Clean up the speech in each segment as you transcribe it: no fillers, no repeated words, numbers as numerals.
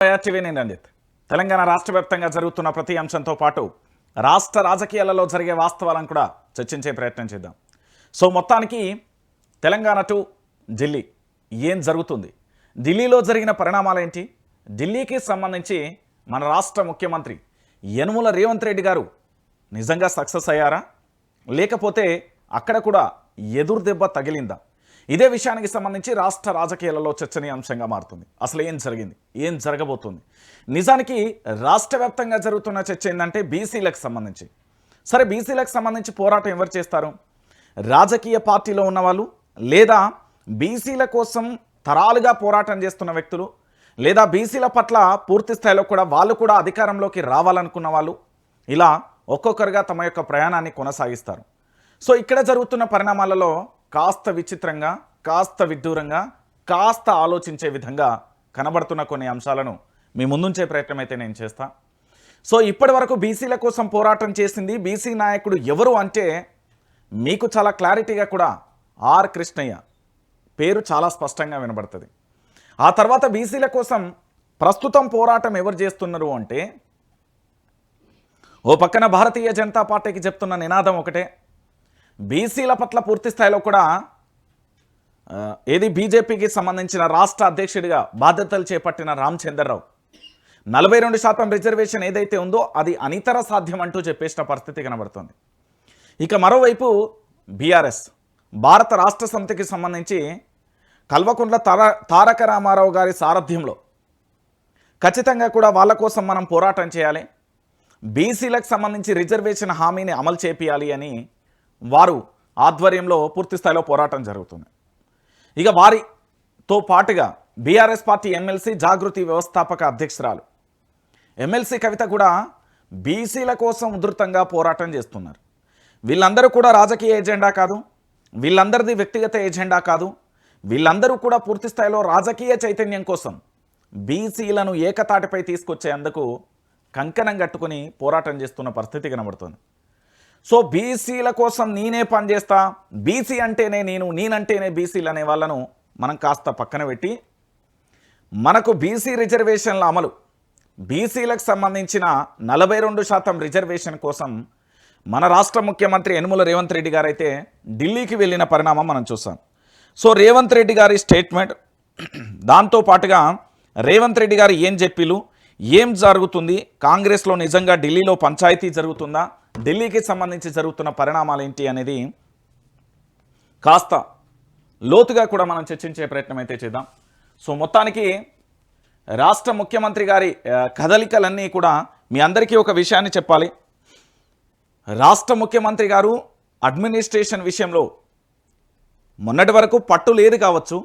నేను రంజిత్. తెలంగాణ రాష్ట్ర వ్యాప్తంగా జరుగుతున్న ప్రతి అంశంతో పాటు రాష్ట్ర రాజకీయాలలో జరిగే వాస్తవాలను కూడా చర్చించే ప్రయత్నం చేద్దాం. సో మొత్తానికి తెలంగాణ టు ఢిల్లీ ఏం జరుగుతుంది, ఢిల్లీలో జరిగిన పరిణామాలు ఏంటి, ఢిల్లీకి సంబంధించి మన రాష్ట్ర ముఖ్యమంత్రి యనుమల రేవంత్ రెడ్డి గారు నిజంగా సక్సెస్ అయ్యారా, లేకపోతే అక్కడ కూడా ఎదురు దెబ్బ తగిలిందా? ఇదే విషయానికి సంబంధించి రాష్ట్ర రాజకీయాలలో చర్చనీయాంశంగా మారుతుంది. అసలు ఏం జరిగింది, ఏం జరగబోతుంది? నిజానికి రాష్ట్ర వ్యాప్తంగా జరుగుతున్న చర్చ ఏంటంటే బీసీలకు సంబంధించి. సరే, బీసీలకు సంబంధించి పోరాటం ఎవరు చేస్తారు? రాజకీయ పార్టీలో ఉన్నవాళ్ళు, లేదా బీసీల కోసం తరాలుగా పోరాటం చేస్తున్న వ్యక్తులు, లేదా బీసీల పట్ల పూర్తి స్థాయిలో కూడా వాళ్ళు కూడా అధికారంలోకి రావాలనుకున్న వాళ్ళు, ఇలా ఒక్కొక్కరుగా తమ యొక్క ప్రయాణాన్ని కొనసాగిస్తారు. సో ఇక్కడ జరుగుతున్న పరిణామాలలో కాస్త విచిత్రంగా, కాస్త విడ్డూరంగా, కాస్త ఆలోచించే విధంగా కనబడుతున్న కొన్ని అంశాలను మీ ముందుంచే ప్రయత్నం అయితే నేను చేస్తా. సో ఇప్పటి వరకు బీసీల కోసం పోరాటం చేసింది బీసీ నాయకుడు ఎవరు అంటే మీకు చాలా క్లారిటీగా కూడా ఆర్ కృష్ణయ్య పేరు చాలా స్పష్టంగా వినబడుతుంది. ఆ తర్వాత బీసీల కోసం ప్రస్తుతం పోరాటం ఎవరు చేస్తున్నారు అంటే, ఓ పక్కన భారతీయ జనతా పార్టీకి చెప్తున్న నినాదం ఒకటే, బీసీల పట్ల పూర్తి స్థాయిలో కూడా ఏది బీజేపీకి సంబంధించిన రాష్ట్ర అధ్యక్షుడిగా బాధ్యతలు చేపట్టిన రామచంద్రరావు 42% రిజర్వేషన్ ఏదైతే ఉందో అది అనితర సాధ్యం అంటూ చెప్పేసిన పరిస్థితి కనబడుతుంది. ఇక మరోవైపు బీఆర్ఎస్ భారత రాష్ట్ర సమితికి సంబంధించి కల్వకుంట్ల తారక రామారావు గారి సారథ్యంలో ఖచ్చితంగా కూడా వాళ్ళ కోసం మనం పోరాటం చేయాలి, బీసీలకు సంబంధించి రిజర్వేషన్ హామీని అమలు చేపియాలి అని వారు ఆధ్వర్యంలో పూర్తి స్థాయిలో పోరాటం జరుగుతుంది. ఇక వారితో పాటుగా బీఆర్ఎస్ పార్టీ ఎమ్మెల్సీ జాగృతి వ్యవస్థాపక అధ్యక్షురాలు ఎమ్మెల్సీ కవిత కూడా బీసీల కోసం ఉధృతంగా పోరాటం చేస్తున్నారు. వీళ్ళందరూ కూడా రాజకీయ ఎజెండా కాదు, వీళ్ళందరిది వ్యక్తిగత ఎజెండా కాదు, వీళ్ళందరూ కూడా పూర్తి స్థాయిలో రాజకీయ చైతన్యం కోసం బీసీలను ఏకతాటిపై తీసుకొచ్చేందుకు కంకణం కట్టుకుని పోరాటం చేస్తున్న పరిస్థితి కనబడుతుంది. సో బీసీల కోసం నేనే పనిచేస్తా, బీసీ అంటేనే నేనంటేనే బీసీలు అనే వాళ్ళను మనం కాస్త పక్కన పెట్టి మనకు బీసీ రిజర్వేషన్ల అమలు, బీసీలకు సంబంధించిన 42% రిజర్వేషన్ కోసం మన రాష్ట్ర ముఖ్యమంత్రి యనుమల రేవంత్ రెడ్డి గారు అయితే ఢిల్లీకి వెళ్ళిన పరిణామం మనం చూసాం. సో రేవంత్ రెడ్డి గారి స్టేట్మెంట్, దాంతోపాటుగా రేవంత్ రెడ్డి గారు ఏం చెప్పిలు, ఏం జరుగుతుంది, కాంగ్రెస్లో నిజంగా ఢిల్లీలో పంచాయతీ జరుగుతుందా, ఢిల్లీకి సంబంధించి జరుగుతున్న పరిణామాలు ఏంటి అనేది కాస్త లోతుగా కూడా మనం చర్చించే ప్రయత్నం అయితే చేద్దాం. సో మొత్తానికి రాష్ట్ర ముఖ్యమంత్రి గారి కదలికలన్నీ కూడా మీ అందరికీ ఒక విషయాన్ని చెప్పాలి. రాష్ట్ర ముఖ్యమంత్రి గారు అడ్మినిస్ట్రేషన్ విషయంలో మొన్నటి వరకు పట్టు లేదు కావచ్చు,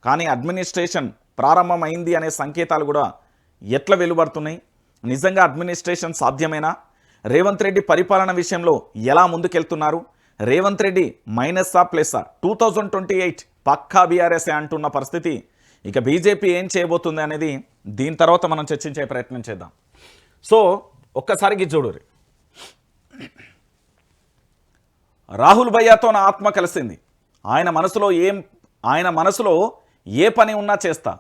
కానీ అడ్మినిస్ట్రేషన్ ప్రారంభమైంది అనే సంకేతాలు కూడా ఎట్లా వెలువడుతున్నాయి, నిజంగా అడ్మినిస్ట్రేషన్ సాధ్యమేనా, రేవంత్ రెడ్డి పరిపాలన విషయంలో ఎలా ముందుకెళ్తున్నారు, రేవంత్ రెడ్డి మైనస్సా ప్లస్సా, 2028 పక్కా బీఆర్ఎస్ఏ అంటున్న పరిస్థితి, ఇక బీజేపీ ఏం చేయబోతుంది అనేది దీని తర్వాత మనం చర్చించే ప్రయత్నం చేద్దాం. సో ఒక్కసారికి చూడురి, రాహుల్ భయ్యాతో నా ఆత్మ కలిసింది, ఆయన మనసులో ఏ పని ఉన్నా చేస్తా,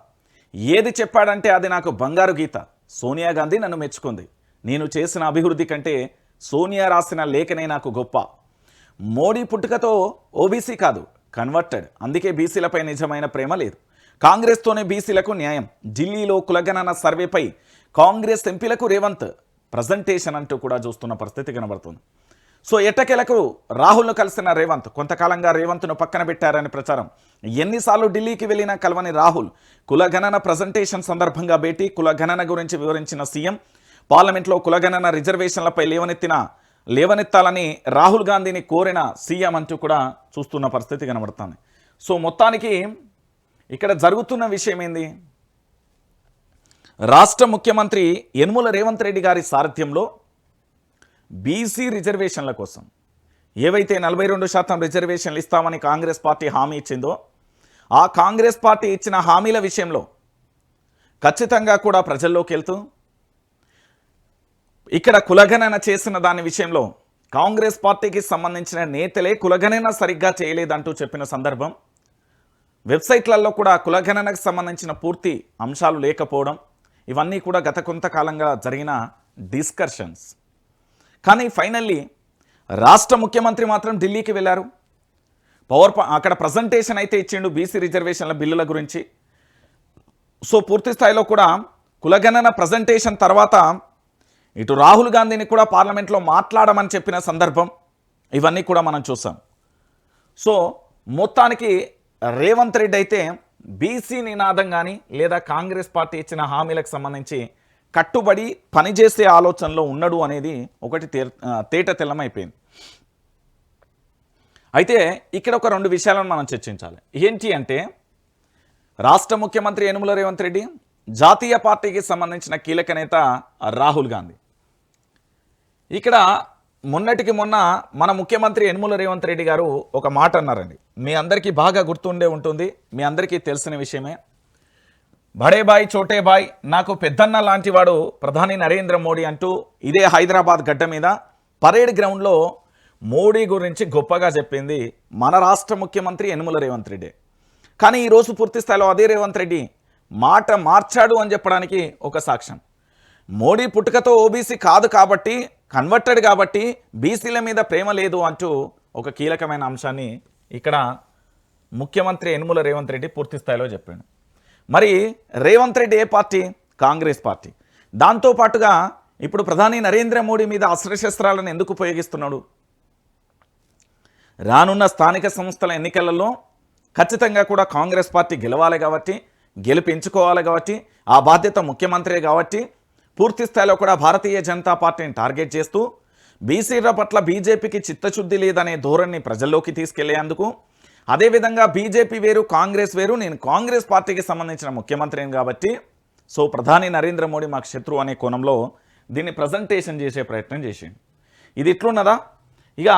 ఏది చెప్పాడంటే అది నాకు బంగారు గీత, సోనియా గాంధీ నన్ను మెచ్చుకుంది, నేను చేసిన అభివృద్ధి కంటే సోనియా రాసిన లేఖనే నాకు గొప్ప, మోడీ పుట్టుకతో ఓబీసీ కాదు కన్వర్టెడ్, అందుకే బీసీలపై నిజమైన ప్రేమ లేదు, కాంగ్రెస్తోనే బీసీలకు న్యాయం, ఢిల్లీలో కులగణన సర్వేపై కాంగ్రెస్ ఎంపీలకు రేవంత్ ప్రజెంటేషన్ అంటూ కూడా చూస్తున్న పరిస్థితి కనబడుతుంది. సో ఎట్టకేలకు రాహుల్ను కలిసిన రేవంత్ కొంతకాలంగా రేవంత్ను పక్కన పెట్టారని ప్రచారం, ఎన్నిసార్లు ఢిల్లీకి వెళ్ళినా కలవని రాహుల్ కులగణన ప్రజెంటేషన్ సందర్భంగా భేటీ, కులగణన గురించి వివరించిన సీఎం, పార్లమెంట్లో కులగణన రిజర్వేషన్లపై లేవనెత్తాలని రాహుల్ గాంధీని కోరిన సీఎం అంటూ కూడా చూస్తున్న పరిస్థితి కనబడుతుంది. సో మొత్తానికి ఇక్కడ జరుగుతున్న విషయం ఏంది, రాష్ట్ర ముఖ్యమంత్రి యనుమల రేవంత్ రెడ్డి గారి సారథ్యంలో బీసీ రిజర్వేషన్ల కోసం ఏవైతే 42% రిజర్వేషన్లు ఇస్తామని కాంగ్రెస్ పార్టీ హామీ ఇచ్చిందో, ఆ కాంగ్రెస్ పార్టీ ఇచ్చిన హామీల విషయంలో ఖచ్చితంగా కూడా ప్రజల్లోకి వెళ్తూ ఇక్కడ కులగణన చేసిన దాని విషయంలో కాంగ్రెస్ పార్టీకి సంబంధించిన నేతలే కులగణన సరిగ్గా చేయలేదంటూ చెప్పిన సందర్భం, వెబ్సైట్లలో కూడా కులగణనకు సంబంధించిన పూర్తి అంశాలు లేకపోవడం, ఇవన్నీ కూడా గత కొంతకాలంగా జరిగిన డిస్కషన్స్. కానీ ఫైనల్లీ రాష్ట్ర ముఖ్యమంత్రి మాత్రం ఢిల్లీకి వెళ్ళారు. అక్కడ ప్రజెంటేషన్ అయితే ఇచ్చిండు బీసీ రిజర్వేషన్ల బిల్లుల గురించి. సో పూర్తి స్థాయిలో కూడా కులగణన ప్రజెంటేషన్ తర్వాత ఇటు రాహుల్ గాంధీని కూడా పార్లమెంట్లో మాట్లాడమని చెప్పిన సందర్భం ఇవన్నీ కూడా మనం చూసాం. సో మొత్తానికి రేవంత్ రెడ్డి అయితే బీసీ నినాదం కానీ లేదా కాంగ్రెస్ పార్టీ ఇచ్చిన హామీలకు సంబంధించి కట్టుబడి పనిచేసే ఆలోచనలో ఉన్నాడు అనేది ఒకటి తేట తెల్లమైపోయింది. అయితే ఇక్కడ ఒక 2 విషయాలను మనం చర్చించాలి. ఏంటి అంటే రాష్ట్ర ముఖ్యమంత్రి యనుమల రేవంత్ రెడ్డి, జాతీయ పార్టీకి సంబంధించిన కీలక నేత రాహుల్ గాంధీ. ఇక్కడ మొన్నటికి మొన్న మన ముఖ్యమంత్రి యనుమల రేవంత్ రెడ్డి గారు ఒక మాట అన్నారండి. మీ అందరికీ బాగా గుర్తుండే ఉంటుంది, మీ అందరికీ తెలిసిన విషయమే. బడే బాయ్ చోటే బాయ్, నాకు పెద్దన్న లాంటి వాడు ప్రధాని నరేంద్ర మోడీ అంటూ ఇదే హైదరాబాద్ గడ్డ మీద పరేడ్ గ్రౌండ్లో మోడీ గురించి గొప్పగా చెప్పింది మన రాష్ట్ర ముఖ్యమంత్రి యనుమల రేవంత్ రెడ్డి. కానీ ఈరోజు పూర్తి స్థాయిలో అదే రేవంత్ రెడ్డి మాట మార్చాడు అని చెప్పడానికి ఒక సాక్ష్యం. మోడీ పుట్టుకతో ఓబీసీ కాదు కాబట్టి, కన్వర్టెడ్ కాబట్టి బీసీల మీద ప్రేమ లేదు అంటూ ఒక కీలకమైన అంశాన్ని ఇక్కడ ముఖ్యమంత్రి యనుమల రేవంత్ రెడ్డి పూర్తి స్థాయిలో చెప్పాడు. మరి రేవంత్ రెడ్డి ఏ పార్టీ? కాంగ్రెస్ పార్టీ. దాంతోపాటుగా ఇప్పుడు ప్రధాని నరేంద్ర మోడీ మీద అస్త్రశస్త్రాలను ఎందుకు ఉపయోగిస్తున్నాడు? రానున్న స్థానిక సంస్థల ఎన్నికలలో ఖచ్చితంగా కూడా కాంగ్రెస్ పార్టీ గెలవాలి కాబట్టి, గెలిపించుకోవాలి కాబట్టి, ఆ బాధ్యత ముఖ్యమంత్రే కాబట్టి పూర్తి స్థాయిలో కూడా భారతీయ జనతా పార్టీని టార్గెట్ చేస్తూ బీసీల పట్ల బీజేపీకి చిత్తశుద్ధి లేదనే ధోరణిని ప్రజల్లోకి తీసుకెళ్లేందుకు, అదేవిధంగా బీజేపీ వేరు కాంగ్రెస్ వేరు, నేను కాంగ్రెస్ పార్టీకి సంబంధించిన ముఖ్యమంత్రిని కాబట్టి సో ప్రధాని నరేంద్ర మోడీ మాకు శత్రువు అనే కోణంలో దీన్ని ప్రజెంటేషన్ చేసే ప్రయత్నం చేసిండు. ఇది ఇట్లున్నదా? ఇక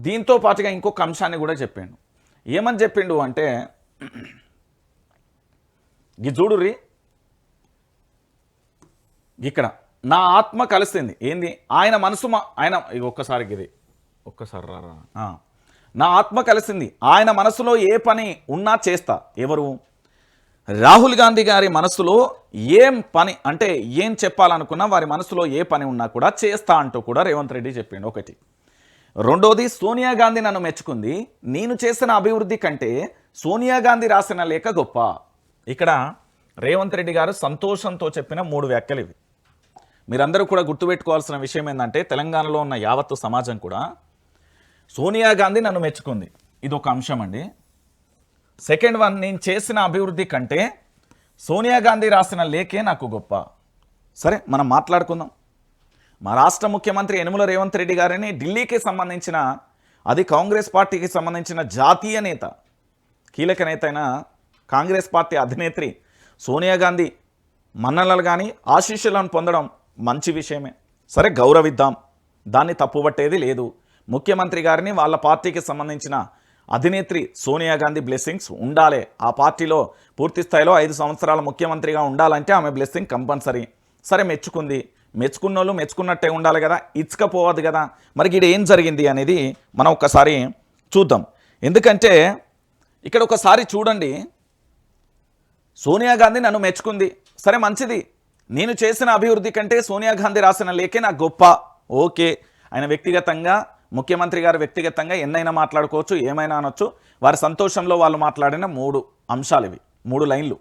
దీంతో పాటుగా ఇంకొక అంశాన్ని కూడా చెప్పిండు. ఏమని చెప్పిండు అంటే చూడుర్రి, ఇక్కడ నా ఆత్మ కలిసింది ఏంది ఆయన మనసు ఆయన ఒక్కసారి నా ఆత్మ కలిసింది, ఆయన మనసులో ఏ పని ఉన్నా చేస్తా. ఎవరు? రాహుల్ గాంధీ గారి మనసులో ఏం పని అంటే ఏం చెప్పాలనుకున్నా వారి మనసులో ఏ పని ఉన్నా కూడా చేస్తా అంటూ కూడా రేవంత్ రెడ్డి చెప్పిండు. ఒకటి. రెండోది, సోనియా గాంధీ నన్ను మెచ్చుకుంది, నేను చేసిన అభివృద్ధి కంటే సోనియా గాంధీ రాసిన లేఖ గొప్ప. ఇక్కడ రేవంత్ రెడ్డి గారు సంతోషంతో చెప్పిన 3 వ్యాఖ్యలు ఇవి. మీరందరూ కూడా గుర్తుపెట్టుకోవాల్సిన విషయం ఏంటంటే తెలంగాణలో ఉన్న యావత్తు సమాజం కూడా సోనియా గాంధీ నన్ను మెచ్చుకుంది, ఇది ఒక అంశం అండి. సెకండ్ వన్, నేను చేసిన అభివృద్ధి కంటే సోనియా గాంధీ రాసిన లేఖే నాకు గొప్ప. సరే మనం మాట్లాడుకుందాం. మా రాష్ట్ర ముఖ్యమంత్రి యనుమల రేవంత్ రెడ్డి గారిని ఢిల్లీకి సంబంధించిన, అది కాంగ్రెస్ పార్టీకి సంబంధించిన జాతీయ నేత, కీలక నేత అయిన కాంగ్రెస్ పార్టీ అధినేత్రి సోనియా గాంధీ మన్ననలు కానీ ఆశీస్సులను పొందడం మంచి విషయమే. సరే గౌరవిద్దాం, దాన్ని తప్పుపట్టేది లేదు. ముఖ్యమంత్రి గారిని వాళ్ళ పార్టీకి సంబంధించిన అధినేత్రి సోనియా గాంధీ బ్లెస్సింగ్స్ ఉండాలి. ఆ పార్టీలో పూర్తి స్థాయిలో 5 సంవత్సరాల ముఖ్యమంత్రిగా ఉండాలంటే ఆమె బ్లెస్సింగ్ కంపల్సరీ. సరే మెచ్చుకుంది, మెచ్చుకున్న వాళ్ళు మెచ్చుకున్నట్టే ఉండాలి కదా, ఇచ్చుకపోవద్దు కదా. మరి ఇక్కడ ఏం జరిగింది అనేది మనం ఒక్కసారి చూద్దాం. ఎందుకంటే ఇక్కడ ఒకసారి చూడండి, సోనియా గాంధీ నన్ను మెచ్చుకుంది, సరే మంచిది, నేను చేసిన అభివృద్ధి కంటే సోనియా గాంధీ రాసిన లేఖే నాకు గొప్ప. ఓకే, ఆయన వ్యక్తిగతంగా ముఖ్యమంత్రి గారు వ్యక్తిగతంగా ఎన్నైనా మాట్లాడుకోవచ్చు, ఏమైనా అనొచ్చు. వారి సంతోషంలో వాళ్ళు మాట్లాడిన 3 అంశాలు ఇవి, 3 లైన్లు.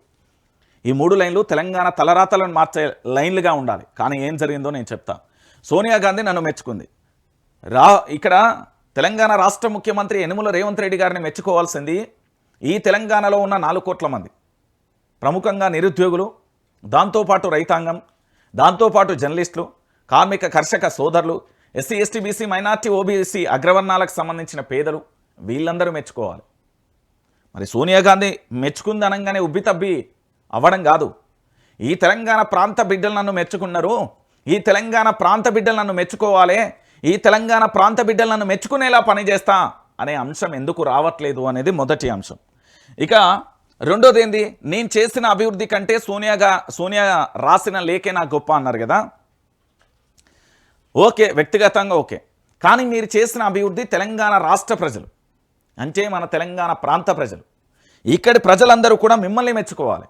ఈ 3 లైన్లు తెలంగాణ తలరాతలను మార్చే లైన్లుగా ఉండాలి. కానీ ఏం జరిగిందో నేను చెప్తా. సోనియా గాంధీ నన్ను మెచ్చుకుంది. ఇక్కడ తెలంగాణ రాష్ట్ర ముఖ్యమంత్రి యనుమల రేవంత్ రెడ్డి గారిని మెచ్చుకోవాల్సింది ఈ తెలంగాణలో ఉన్న 4 కోట్ల మంది, ప్రముఖంగా నిరుద్యోగులు, దాంతోపాటు రైతాంగం, దాంతోపాటు జర్నలిస్టులు, కార్మిక కర్షక సోదరులు, SC ST BC minority OBC అగ్రవర్ణాలకు సంబంధించిన పేదలు, వీళ్ళందరూ మెచ్చుకోవాలి. మరి సోనియా గాంధీ మెచ్చుకుంది అనగానే ఉబ్బితబ్బి అవ్వడం కాదు. ఈ తెలంగాణ ప్రాంత బిడ్డలు నన్ను మెచ్చుకున్నారు, ఈ తెలంగాణ ప్రాంత బిడ్డలు నన్ను మెచ్చుకోవాలి, ఈ తెలంగాణ ప్రాంత బిడ్డలు నన్ను మెచ్చుకునేలా పనిచేస్తా అనే అంశం ఎందుకు రావట్లేదు అనేది మొదటి అంశం. ఇక రెండోది ఏంది, నేను చేసిన అభివృద్ధి కంటే సోనియా రాసిన లేఖే నాకు గొప్ప అన్నారు కదా. ఓకే, వ్యక్తిగతంగా ఓకే, కానీ మీరు చేసిన అభివృద్ధి తెలంగాణ రాష్ట్ర ప్రజలు అంటే మన తెలంగాణ ప్రాంత ప్రజలు, ఇక్కడి ప్రజలందరూ కూడా మిమ్మల్ని మెచ్చుకోవాలి.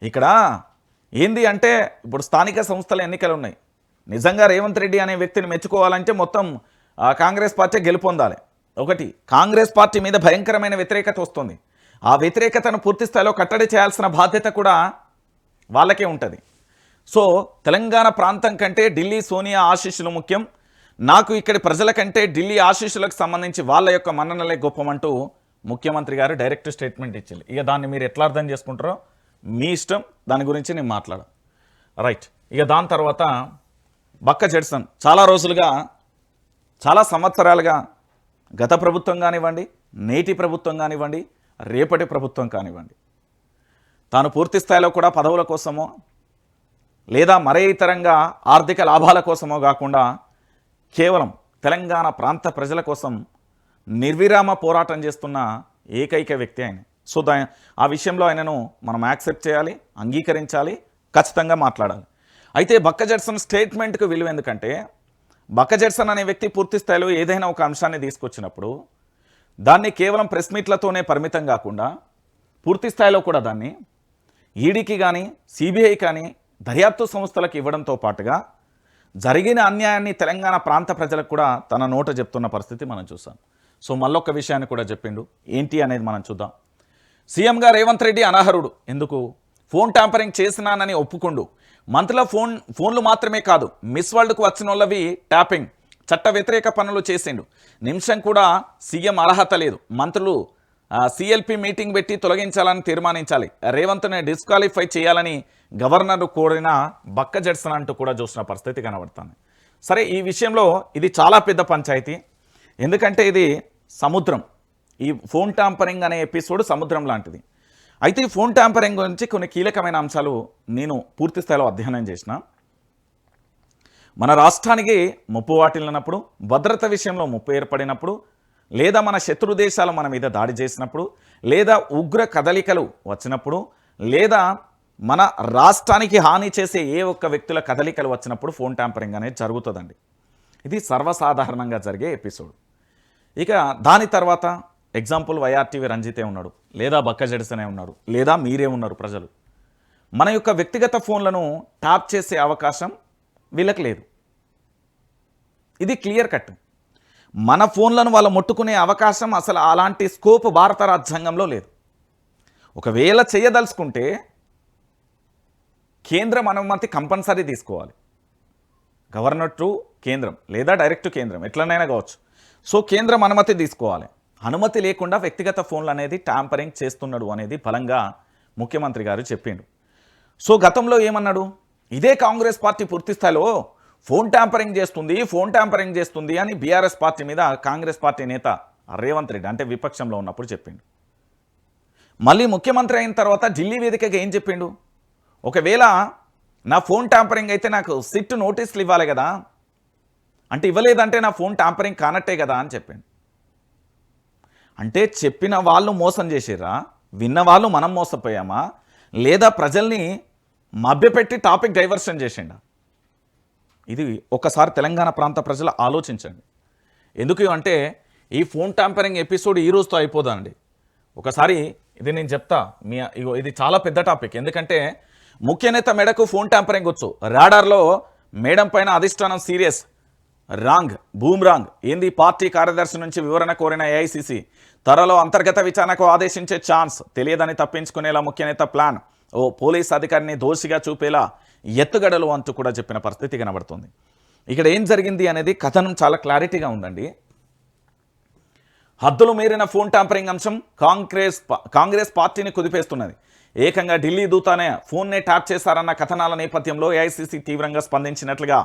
ఇక్కడ ఏంది అంటే ఇప్పుడు స్థానిక సంస్థల ఎన్నికలు ఉన్నాయి. నిజంగా రేవంత్ రెడ్డి అనే వ్యక్తిని మెచ్చుకోవాలంటే మొత్తం కాంగ్రెస్ పార్టీ గెలుపొందాలి. ఒకటి, కాంగ్రెస్ పార్టీ మీద భయంకరమైన వ్యతిరేకత వస్తుంది. ఆ వ్యతిరేకతను పూర్తి స్థాయిలో కట్టడి చేయాల్సిన బాధ్యత కూడా వాళ్ళకే ఉంటుంది. సో తెలంగాణ ప్రాంతం కంటే ఢిల్లీ సోనియా ఆశీస్సులు ముఖ్యం, నాకు ఇక్కడి ప్రజల కంటే ఢిల్లీ ఆశీస్సులకు సంబంధించి వాళ్ళ యొక్క మన్ననలే గొప్పమంటూ ముఖ్యమంత్రి గారు డైరెక్ట్ స్టేట్మెంట్ ఇచ్చింది. ఇక దాన్ని మీరు ఎట్లా అర్థం చేసుకుంటారో మీ ఇష్టం, దాని గురించి నేను మాట్లాడాను. రైట్. ఇక దాని తర్వాత బక్క జడ్సన్ చాలా రోజులుగా, చాలా సంవత్సరాలుగా గత ప్రభుత్వం కానివ్వండి, నేటి ప్రభుత్వం కానివ్వండి, రేపటి ప్రభుత్వం కానివ్వండి, తాను పూర్తి స్థాయిలో కూడా పదవుల కోసమో లేదా మరే ఇతరంగా ఆర్థిక లాభాల కోసమో కాకుండా కేవలం తెలంగాణ ప్రాంత ప్రజల కోసం నిర్విరామ పోరాటం చేస్తున్న ఏకైక వ్యక్తి ఆయన. సో ఆ విషయంలో ఆయనను మనం యాక్సెప్ట్ చేయాలి, అంగీకరించాలి, ఖచ్చితంగా మాట్లాడాలి. అయితే బక్క జడ్సన్ స్టేట్మెంట్కు విలువ ఎందుకంటే, బక్క జడ్సన్ అనే వ్యక్తి పూర్తి స్థాయిలో ఏదైనా ఒక అంశాన్ని తీసుకొచ్చినప్పుడు దాన్ని కేవలం ప్రెస్ మీట్లతోనే పరిమితం కాకుండా పూర్తి స్థాయిలో కూడా దాన్ని ఈడీకి కానీ సిబిఐ కానీ దర్యాప్తు సంస్థలకు ఇవ్వడంతో పాటుగా జరిగిన అన్యాయాన్ని తెలంగాణ ప్రాంత ప్రజలకు కూడా తన నోట చెప్తున్న పరిస్థితి మనం చూసాం. సో మళ్ళొక్క విషయాన్ని కూడా చెప్పిండు, ఏంటి అనేది మనం చూద్దాం. సీఎంగా రేవంత్ రెడ్డి అనర్హుడు, ఎందుకు? ఫోన్ ట్యాంపరింగ్ చేసినానని ఒప్పుకుండు. మంత్రుల ఫోన్లు మాత్రమే కాదు, మిస్ వరల్డ్కు వచ్చిన వాళ్ళవి ట్యాపింగ్, చట్ట వ్యతిరేక పనులు చేసిండు. నిమిషం కూడా సీఎం అర్హత లేదు. మంత్రులు సిఎల్పి మీటింగ్ పెట్టి తొలగించాలని తీర్మానించాలి, రేవంత్ని డిస్క్వాలిఫై చేయాలని గవర్నర్ కోరిన బక్క జడ్సన్ అంటూ కూడా చూసిన పరిస్థితి కనబడుతుంది. సరే, ఈ విషయంలో ఇది చాలా పెద్ద పంచాయతీ. ఎందుకంటే ఇది సముద్రం. ఈ ఫోన్ ట్యాంపరింగ్ అనే ఎపిసోడ్ సముద్రం లాంటిది. అయితే ఈ ఫోన్ ట్యాంపరింగ్ గురించి కొన్ని కీలకమైన అంశాలు నేను పూర్తి స్థాయిలో అధ్యయనం చేసిన. మన రాష్ట్రానికి ముప్పు వాటిల్లినప్పుడు, భద్రత విషయంలో ముప్పు ఏర్పడినప్పుడు, లేదా మన శత్రు దేశాలు మన మీద దాడి చేసినప్పుడు, లేదా ఉగ్ర కదలికలు వచ్చినప్పుడు, లేదా మన రాష్ట్రానికి హాని చేసే ఏ ఒక్క వ్యక్తుల కదలికలు వచ్చినప్పుడు ఫోన్ ట్యాంపరింగ్ అనేది జరుగుతుందండి. ఇది సర్వసాధారణంగా జరిగే ఎపిసోడ్. ఇక దాని తర్వాత ఎగ్జాంపుల్ వైఆర్టీవీ రంజితే ఉన్నాడు, లేదా బక్క జడ్సనే ఉన్నాడు, లేదా మీరే ఉన్నారు. ప్రజలు మన యొక్క వ్యక్తిగత ఫోన్లను ట్యాప్ చేసే అవకాశం వీళ్ళకి లేదు. ఇది క్లియర్ కట్. మన ఫోన్లను వాళ్ళు ముట్టుకునే అవకాశం, అసలు అలాంటి స్కోప్ భారత రాజ్యాంగంలో లేదు. ఒకవేళ చేయదలుచుకుంటే కేంద్రం అనుమతి కంపల్సరీ తీసుకోవాలి. గవర్నర్ టు కేంద్రం లేదా డైరెక్ట్ కేంద్రం, ఎట్లనైనా కావచ్చు. సో కేంద్రం అనుమతి తీసుకోవాలి. అనుమతి లేకుండా వ్యక్తిగత ఫోన్లు అనేది ట్యాంపరింగ్ చేస్తున్నాడు అనేది బలంగా ముఖ్యమంత్రి గారు చెప్పిండు. సో గతంలో ఏమన్నాడు, ఇదే కాంగ్రెస్ పార్టీ పూర్తి స్థాయిలో ఫోన్ ట్యాంపరింగ్ చేస్తుంది అని బీఆర్ఎస్ పార్టీ మీద కాంగ్రెస్ పార్టీ నేత రేవంత్ రెడ్డి, అంటే విపక్షంలో ఉన్నప్పుడు చెప్పిండు. మళ్ళీ ముఖ్యమంత్రి అయిన తర్వాత ఢిల్లీ వేదికగా ఏం చెప్పిండు, ఒకవేళ నా ఫోన్ ట్యాంపరింగ్ అయితే నాకు సిట్ నోటీసులు ఇవ్వాలి కదా, అంటే ఇవ్వలేదంటే నా ఫోన్ ట్యాంపరింగ్ కానట్టే కదా అని చెప్పిండు. అంటే చెప్పిన వాళ్ళు మోసం చేసిర్రా, విన్న వాళ్ళు మనం మోసపోయామా, లేదా ప్రజల్ని మభ్యపెట్టి టాపిక్ డైవర్షన్ చేసిండా? ఇది ఒకసారి తెలంగాణ ప్రాంత ప్రజలు ఆలోచించండి. ఎందుకు అంటే ఈ ఫోన్ ట్యాంపరింగ్ ఎపిసోడ్ ఈ రోజుతో అయిపోదండి. ఒకసారి ఇది నేను చెప్తా, ఇది చాలా పెద్ద టాపిక్. ఎందుకంటే ముఖ్య నేత మేడకు ఫోన్ ట్యాంపరింగ్ వచ్చు, రాడార్లో మేడం పైన అధిష్టానం సీరియస్, రాంగ్, రాంగ్ ఏంది, పార్టీ కార్యదర్శి నుంచి వివరణ కోరిన ఏఐసిసి, త్వరలో అంతర్గత విచారణకు ఆదేశించే ఛాన్స్, తెలియదని తప్పించుకునేలా ముఖ్య నేత ప్లాన్, ఓ పోలీస్ అధికారిని దోషిగా చూపేలా ఎత్తుగడలు అంటూ కూడా చెప్పిన పరిస్థితి కనబడుతుంది. ఇక్కడ ఏం జరిగింది అనేది కథనం చాలా క్లారిటీగా ఉందండి. హద్దులు మీరిన ఫోన్ ట్యాంపరింగ్ అంశం కాంగ్రెస్ పార్టీని కుదిపేస్తున్నది. ఏకంగా ఢిల్లీ దూతానే ఫోన్నే ట్యాప్ చేశారన్న కథనాల నేపథ్యంలో ఏఐసిసి తీవ్రంగా స్పందించినట్లుగా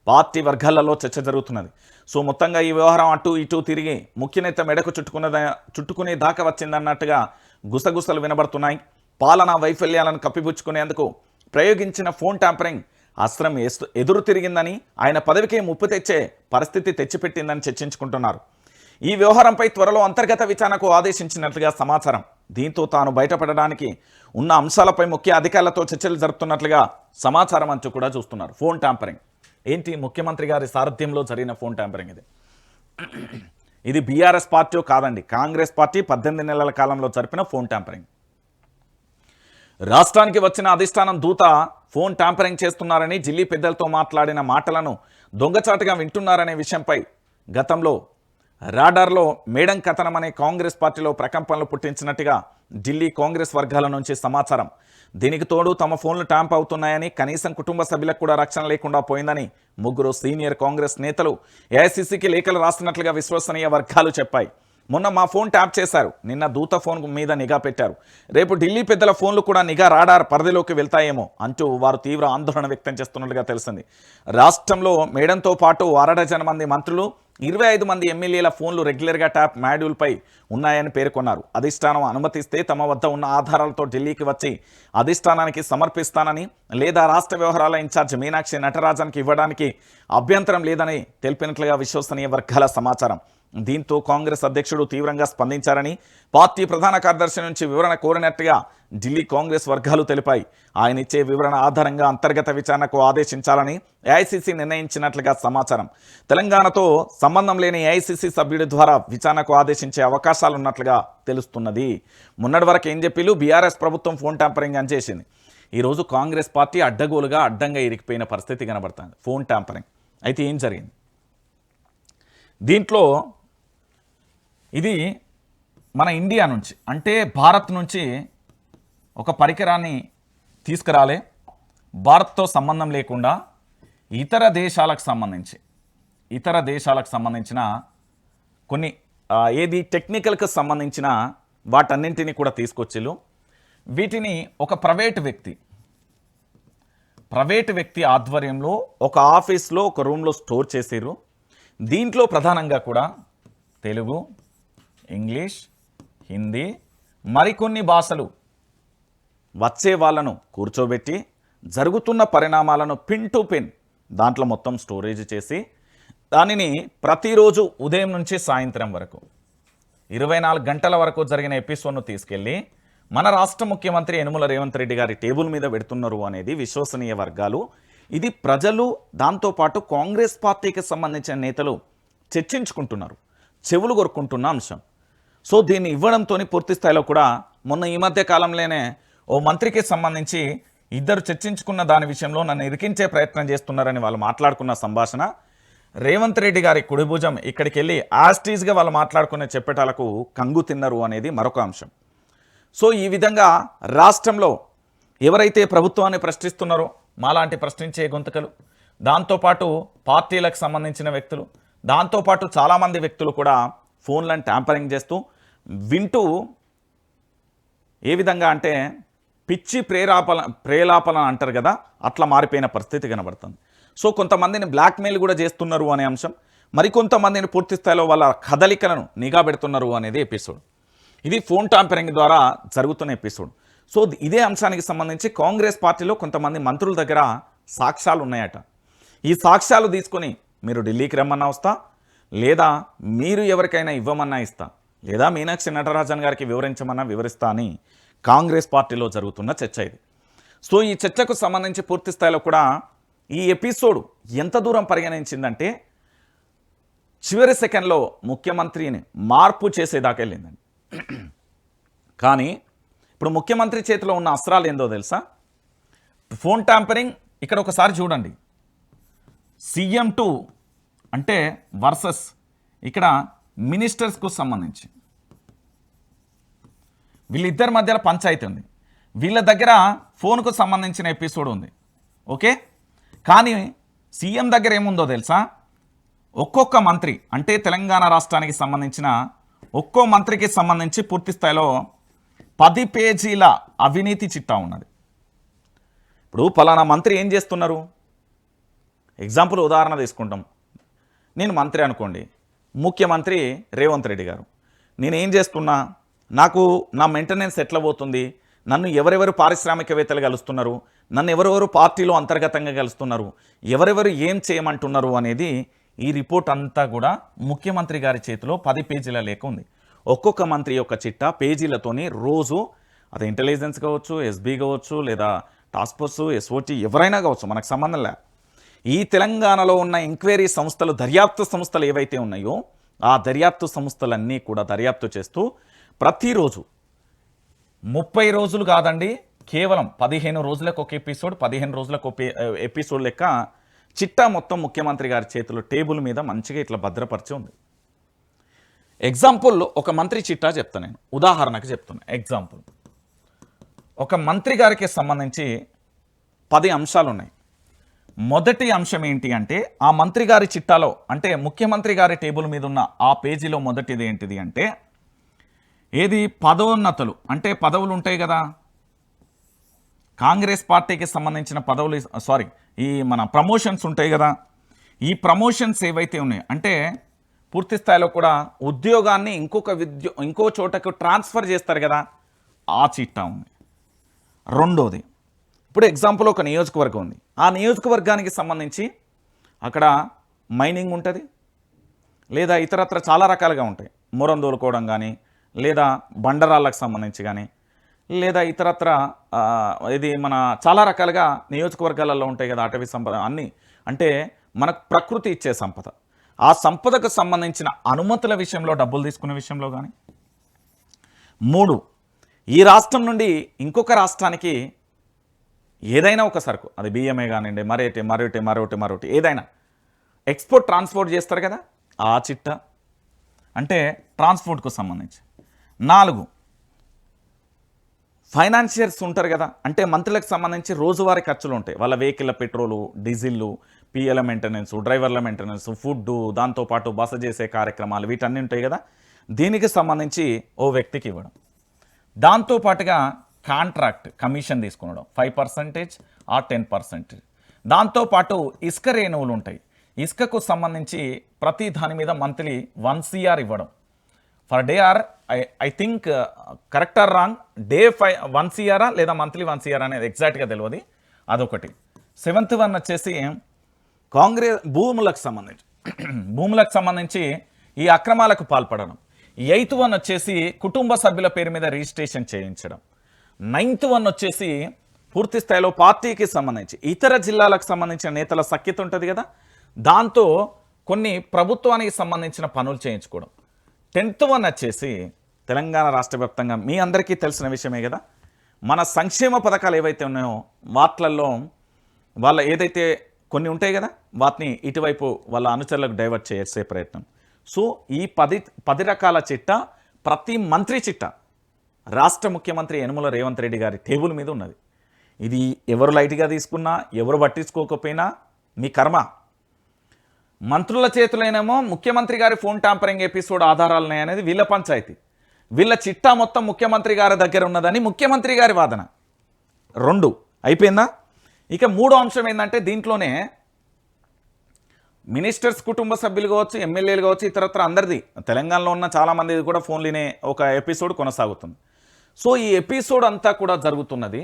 పార్టీ వర్గాలలో చర్చ జరుగుతున్నది. సో మొత్తంగా ఈ వ్యవహారం అటు ఇటు తిరిగి ముఖ్యనేత మెడకు చుట్టుకునే దాకా వచ్చిందన్నట్టుగా గుసగుసలు వినబడుతున్నాయి. పాలనా వైఫల్యాలను కప్పిపుచ్చుకునేందుకు ప్రయోగించిన ఫోన్ ట్యాంపరింగ్ అస్త్రం ఎదురు తిరిగిందని, ఆయన పదవికి ముప్పు తెచ్చే పరిస్థితి తెచ్చిపెట్టిందని చర్చించుకుంటున్నారు. ఈ వ్యవహారంపై త్వరలో అంతర్గత విచారణకు ఆదేశించినట్లుగా సమాచారం. దీంతో తాను బయటపడడానికి ఉన్న అంశాలపై ముఖ్య అధికారులతో చర్చలు జరుపుతున్నట్లుగా సమాచారం అంటూ కూడా చూస్తున్నారు. ఫోన్ ట్యాంపరింగ్ ఏంటి, ముఖ్యమంత్రి గారి సారథ్యంలో జరిగిన ఫోన్ ట్యాంపరింగ్ ఇది బీఆర్ఎస్ పార్టీ కాదండి, కాంగ్రెస్ పార్టీ 18 నెలల కాలంలో జరిపిన ఫోన్ ట్యాంపరింగ్. రాష్ట్రానికి వచ్చిన అధిష్టానం దూత ఫోన్ ట్యాంపరింగ్ చేస్తున్నారని ఢిల్లీ పెద్దలతో మాట్లాడిన మాటలను దొంగచాటుగా వింటున్నారనే విషయంపై గతంలో రాడార్లో మేడం కథనం అనే కాంగ్రెస్ పార్టీలో ప్రకంపనలు పుట్టించినట్టుగా ఢిల్లీ కాంగ్రెస్ వర్గాల నుంచి సమాచారం. దీనికి తోడు తమ ఫోన్లు ట్యాంప్ అవుతున్నాయని, కనీసం కుటుంబ సభ్యులకు కూడా రక్షణ లేకుండా పోయిందని ముగ్గురు సీనియర్ కాంగ్రెస్ నేతలు ఏఐసీసీకి లేఖలు రాస్తున్నట్లుగా విశ్వసనీయ వర్గాలు చెప్పాయి. మొన్న మా ఫోన్ ట్యాప్ చేశారు, నిన్న దూత ఫోన్ మీద నిఘా పెట్టారు, రేపు ఢిల్లీ పెద్దల ఫోన్లు కూడా నిఘా రాడార్ పరిధిలోకి వెళ్తాయేమో అంటూ వారు తీవ్ర ఆందోళన వ్యక్తం చేస్తున్నట్లుగా తెలిసింది. రాష్ట్రంలో మేడంతో పాటు 1 డజన్ మంది మంత్రులు, 25 మంది ఎమ్మెల్యేల ఫోన్లు రెగ్యులర్గా ట్యాప్ మాడ్యూల్పై ఉన్నాయని పేర్కొన్నారు. అధిష్టానం అనుమతిస్తే తమ వద్ద ఉన్న ఆధారాలతో ఢిల్లీకి వచ్చి అధిష్టానానికి సమర్పిస్తానని, లేదా రాష్ట్ర వ్యవహారాల ఇన్ఛార్జ్ మీనాక్షి నటరాజన్కి ఇవ్వడానికి అభ్యంతరం లేదని తెలిపినట్లుగా విశ్వసనీయ వర్గాల సమాచారం. దీంతో కాంగ్రెస్ అధ్యక్షుడు తీవ్రంగా స్పందించారని, పార్టీ ప్రధాన కార్యదర్శి నుంచి వివరణ కోరినట్టుగా ఢిల్లీ కాంగ్రెస్ వర్గాలు తెలిపాయి. ఆయన ఇచ్చే వివరణ ఆధారంగా అంతర్గత విచారణకు ఆదేశించాలని ఏఐసీసీ నిర్ణయించినట్లుగా సమాచారం. తెలంగాణతో సంబంధం లేని ఏఐసీసీ సభ్యుడి ద్వారా విచారణకు ఆదేశించే అవకాశాలున్నట్లుగా తెలుస్తున్నది. మొన్నటి వరకు ఏం చెప్పిలు, బీఆర్ఎస్ ప్రభుత్వం ఫోన్ ట్యాంపరింగ్ అని చేసింది. ఈరోజు కాంగ్రెస్ పార్టీ అడ్డగోలుగా అడ్డంగా ఇరికిపోయిన పరిస్థితి కనబడుతుంది. ఫోన్ ట్యాంపరింగ్ అయితే ఏం జరిగింది దీంట్లో? ఇది మన ఇండియా నుంచి, అంటే భారత్ నుంచి ఒక పరికరాన్ని తీసుకురాలే, భారత్తో సంబంధం లేకుండా ఇతర దేశాలకు సంబంధించిన కొన్ని టెక్నికల్కి సంబంధించిన వాటన్నింటినీ కూడా తీసుకొచ్చిళ్ళు. వీటిని ఒక ప్రైవేటు వ్యక్తి ఆధ్వర్యంలో ఒక ఆఫీస్లో ఒక రూమ్లో స్టోర్ చేసారు. దీంట్లో ప్రధానంగా కూడా తెలుగు, ఇంగ్లీష్, హిందీ, మరికొన్ని భాషలు వచ్చే వాళ్ళను కూర్చోబెట్టి జరుగుతున్న పరిణామాలను పిన్ టు పిన్ దాంట్లో మొత్తం స్టోరేజ్ చేసి దానిని ప్రతిరోజు ఉదయం నుంచి సాయంత్రం వరకు 24 గంటల వరకు జరిగిన ఎపిసోడ్ను తీసుకెళ్ళి మన రాష్ట్ర ముఖ్యమంత్రి యనుమల రేవంత్ రెడ్డి గారి టేబుల్ మీద పెడుతున్నారు అనేది విశ్వసనీయ వర్గాలు. ఇది ప్రజలు, దాంతోపాటు కాంగ్రెస్ పార్టీకి సంబంధించిన నేతలు చర్చించుకుంటున్నారు, చెవులు కొరుక్కుంటున్న అంశం. సో దీన్ని ఇవ్వడంతో పూర్తి స్థాయిలో కూడా మొన్న ఈ మధ్య కాలంలోనే ఓ మంత్రికి సంబంధించి ఇద్దరు చర్చించుకున్న దాని విషయంలో నన్ను ఇరికించే ప్రయత్నం చేస్తున్నారని వాళ్ళు మాట్లాడుకున్న సంభాషణ, రేవంత్ రెడ్డి గారి కుడి భుజం ఇక్కడికి వెళ్ళి యాస్టీజ్గా వాళ్ళు మాట్లాడుకునే చెప్పేటాలకు కంగు తిన్నారు అనేది మరొక అంశం. సో ఈ విధంగా రాష్ట్రంలో ఎవరైతే ప్రభుత్వాన్ని ప్రశ్నిస్తున్నారో మాలాంటి ప్రశ్నించే గొంతుకలు, దాంతోపాటు పార్టీలకు సంబంధించిన వ్యక్తులు, దాంతోపాటు చాలామంది వ్యక్తులు కూడా ఫోన్లను ట్యాంపరింగ్ చేస్తూ వింటూ ఏ విధంగా అంటే పిచ్చి ప్రేలాపన అంటారు కదా, అట్లా మారిపోయిన పరిస్థితి కనబడుతుంది. సో కొంతమందిని బ్లాక్మెయిల్ కూడా చేస్తున్నారు అనే అంశం, మరికొంతమందిని పూర్తి స్థాయిలో వాళ్ళ కదలికలను నిఘా పెడుతున్నారు అనేది ఎపిసోడ్. ఇది ఫోన్ ట్యాంపరింగ్ ద్వారా జరుగుతున్న ఎపిసోడ్. సో ఇదే అంశానికి సంబంధించి కాంగ్రెస్ పార్టీలో కొంతమంది మంత్రుల దగ్గర సాక్ష్యాలు ఉన్నాయట. ఈ సాక్ష్యాలు తీసుకొని మీరు ఢిల్లీకి రమ్మన్నా వస్తా, లేదా మీరు ఎవరికైనా ఇవ్వమన్నా ఇస్తా, లేదా మీనాక్షి నటరాజన్ గారికి వివరించమన్నా వివరిస్తా అని కాంగ్రెస్ పార్టీలో జరుగుతున్న చర్చ ఇది. సో ఈ చర్చకు సంబంధించి పూర్తి స్థాయిలో కూడా ఈ ఎపిసోడ్ ఎంత దూరం పరిగణించిందంటే చివరి సెకండ్లో ముఖ్యమంత్రిని మార్పు చేసేదాకా వెళ్ళిందండి. కానీ ఇప్పుడు ముఖ్యమంత్రి చేతిలో ఉన్న అస్త్రాలు ఏందో తెలుసా? Phone tampering. ఇక్కడ ఒకసారి చూడండి, సీఎం 2 అంటే వర్సెస్ ఇక్కడ మినిస్టర్స్కు సంబంధించి వీళ్ళిద్దరి మధ్యలో పంచాయతీ ఉంది. వీళ్ళ దగ్గర ఫోన్కు సంబంధించిన ఎపిసోడ్ ఉంది, ఓకే. కానీ సీఎం దగ్గర ఏముందో తెలుసా? ఒక్కొక్క మంత్రి, అంటే తెలంగాణ రాష్ట్రానికి సంబంధించిన ఒక్కో మంత్రికి సంబంధించి పూర్తి స్థాయిలో 10 పేజీల అవినీతి చిట్టా ఉన్నది. ఇప్పుడు పలానా మంత్రి ఏం చేస్తున్నారు, ఎగ్జాంపుల్ ఉదాహరణ తీసుకుంటాం. నేను మంత్రి అనుకోండి, ముఖ్యమంత్రి రేవంత్ రెడ్డి గారు. నేనేం చేస్తున్నా, నాకు నా మెయింటెనెన్స్ ఎట్లా పోతుంది, నన్ను ఎవరెవరు పారిశ్రామికవేత్తలు కలుస్తున్నారు, నన్ను ఎవరెవరు పార్టీలో అంతర్గతంగా కలుస్తున్నారు, ఎవరెవరు ఏం చేయమంటున్నారు అనేది ఈ రిపోర్ట్ అంతా కూడా ముఖ్యమంత్రి గారి చేతిలో 10 పేజీల లేఖ ఉంది. ఒక్కొక్క మంత్రి యొక్క చిట్టా పేజీలతోని రోజు, అది ఇంటెలిజెన్స్ కావచ్చు, ఎస్బీ కావచ్చు, లేదా టాస్క్ ఫోర్సు, ఎస్ఓటీ ఎవరైనా కావచ్చు, మనకు సంబంధం లే. ఈ తెలంగాణలో ఉన్న ఎంక్వైరీ సంస్థలు, దర్యాప్తు సంస్థలు ఏవైతే ఉన్నాయో ఆ దర్యాప్తు సంస్థలన్నీ కూడా దర్యాప్తు చేస్తూ ప్రతిరోజు 30 రోజులు కాదండి, కేవలం 15 రోజులకు ఒక ఎపిసోడ్, 15 రోజులకు ఒక ఎపిసోడ్ లెక్క చిట్టా మొత్తం ముఖ్యమంత్రి గారి చేతిలో టేబుల్ మీద మంచిగా ఇట్లా భద్రపరిచి ఉంది. ఎగ్జాంపుల్ ఒక మంత్రి చిట్టా చెప్తాను, నేను ఉదాహరణకు చెప్తున్నా. ఎగ్జాంపుల్ ఒక మంత్రి గారికి సంబంధించి 10 అంశాలు ఉన్నాయి. మొదటి అంశం ఏంటి అంటే ఆ మంత్రి గారి చిట్టాలో అంటే ముఖ్యమంత్రి గారి టేబుల్ మీద ఉన్న ఆ పేజీలో మొదటిది ఏంటిది అంటే ఏది పదోన్నతులు, అంటే పదవులు ఉంటాయి కదా కాంగ్రెస్ పార్టీకి సంబంధించిన పదవులు, సారీ ఈ మన ప్రమోషన్స్ ఉంటాయి కదా, ఈ ప్రమోషన్స్ ఏవైతే ఉన్నాయో అంటే పూర్తి స్థాయిలో కూడా ఉద్యోగాన్ని ఇంకో చోటకు ట్రాన్స్ఫర్ చేస్తారు కదా, ఆ చిట్టా ఉంది. రెండోది ఇప్పుడు ఎగ్జాంపుల్ ఒక నియోజకవర్గం ఉంది, ఆ నియోజకవర్గానికి సంబంధించి అక్కడ మైనింగ్ ఉంటుంది లేదా ఇతరత్ర చాలా రకాలుగా ఉంటాయి, మొరం దోలుకోవడం కానీ లేదా బండరాళ్ళకు సంబంధించి కానీ లేదా ఇతరత్ర ఇది మన చాలా రకాలుగా నియోజకవర్గాలలో ఉంటాయి కదా అటవీ సంపద అన్నీ, అంటే మనకు ప్రకృతి ఇచ్చే సంపద, ఆ సంపదకు సంబంధించిన అనుమతుల విషయంలో డబ్బులు తీసుకునే విషయంలో కానీ. 3 ఈ రాష్ట్రం నుండి ఇంకొక రాష్ట్రానికి ఏదైనా ఒక సరుకు, అది బియ్యమే కానివ్వండి మరొకటి ఏదైనా ఎక్స్పోర్ట్ ట్రాన్స్పోర్ట్ చేస్తారు కదా, ఆ చిట్టా అంటే ట్రాన్స్పోర్ట్కు సంబంధించి. 4 ఫైనాన్షియర్స్ ఉంటారు కదా, అంటే మంత్రులకు సంబంధించి రోజువారీ ఖర్చులు ఉంటాయి, వాళ్ళ వెహికల్ పెట్రోలు డీజిల్లు, పిఎల మెయింటెనెన్స్, డ్రైవర్ల మెయింటెనెన్స్, ఫుడ్డు, దాంతోపాటు బస చేసే కార్యక్రమాలు వీటన్నీ ఉంటాయి కదా, దీనికి సంబంధించి ఓ వ్యక్తికి ఇవ్వడం. దాంతోపాటుగా కాంట్రాక్ట్ కమిషన్ తీసుకునడం 5% ఆ 10%. దాంతోపాటు ఇసుక రేణువులు ఉంటాయి, ఇసుకకు సంబంధించి ప్రతి దాని మీద మంత్లీ 1 CR ఇవ్వడం for day or I think correct or wrong, day 1 CR లేదా మంత్లీ 1 CR అనేది ఎగ్జాక్ట్గా తెలియదు, అదొకటి. 7th వన్ వచ్చేసి కాంగ్రెస్ భూములకు సంబంధించి ఈ అక్రమాలకు పాల్పడడం. 8th వన్ వచ్చేసి కుటుంబ సభ్యుల పేరు మీద రిజిస్ట్రేషన్ చేయించడం. 9th వన్ వచ్చేసి పూర్తి స్థాయిలో పార్టీకి సంబంధించి ఇతర జిల్లాలకు సంబంధించిన నేతల సఖ్యత ఉంటుంది కదా, దాంతో కొన్ని ప్రభుత్వానికి సంబంధించిన పనులు చేయించుకోవడం. 10th వన్ వచ్చేసి తెలంగాణ రాష్ట్ర వ్యాప్తంగా మీ అందరికీ తెలిసిన విషయమే కదా, మన సంక్షేమ పథకాలు ఏవైతే ఉన్నాయో వాటిల్లో వాళ్ళ ఏదైతే కొన్ని ఉంటాయి కదా వాటిని ఇటువైపు వాళ్ళ అనుచరులకు డైవర్ట్ చేసే ప్రయత్నం. సో ఈ 10 రకాల చిట్టా ప్రతి మంత్రి చిట్టా రాష్ట్ర ముఖ్యమంత్రి యనుమల రేవంత్ రెడ్డి గారి టేబుల్ మీద ఉన్నది. ఇది ఎవరు లైట్గా తీసుకున్నా ఎవరు పట్టించుకోకపోయినా మీ కర్మ. మంత్రుల చేతులైనేమో ముఖ్యమంత్రి గారి ఫోన్ ట్యాంపరింగ్ ఎపిసోడ్ ఆధారాలు అనేది వీళ్ళ పంచాయతీ, వీళ్ళ చిట్టా మొత్తం ముఖ్యమంత్రి గారి దగ్గర ఉన్నదని ముఖ్యమంత్రి గారి వాదన. 2 అయిపోయిందా? ఇక 3వ అంశం ఏంటంటే దీంట్లోనే మినిస్టర్స్ కుటుంబ సభ్యులు కావచ్చు, ఎమ్మెల్యేలు కావచ్చు, ఇతరత్ర అందరిది తెలంగాణలో ఉన్న చాలామంది కూడా ఫోన్లోనే ఒక ఎపిసోడ్ కొనసాగుతుంది. సో ఈ ఎపిసోడ్ అంతా కూడా జరుగుతున్నది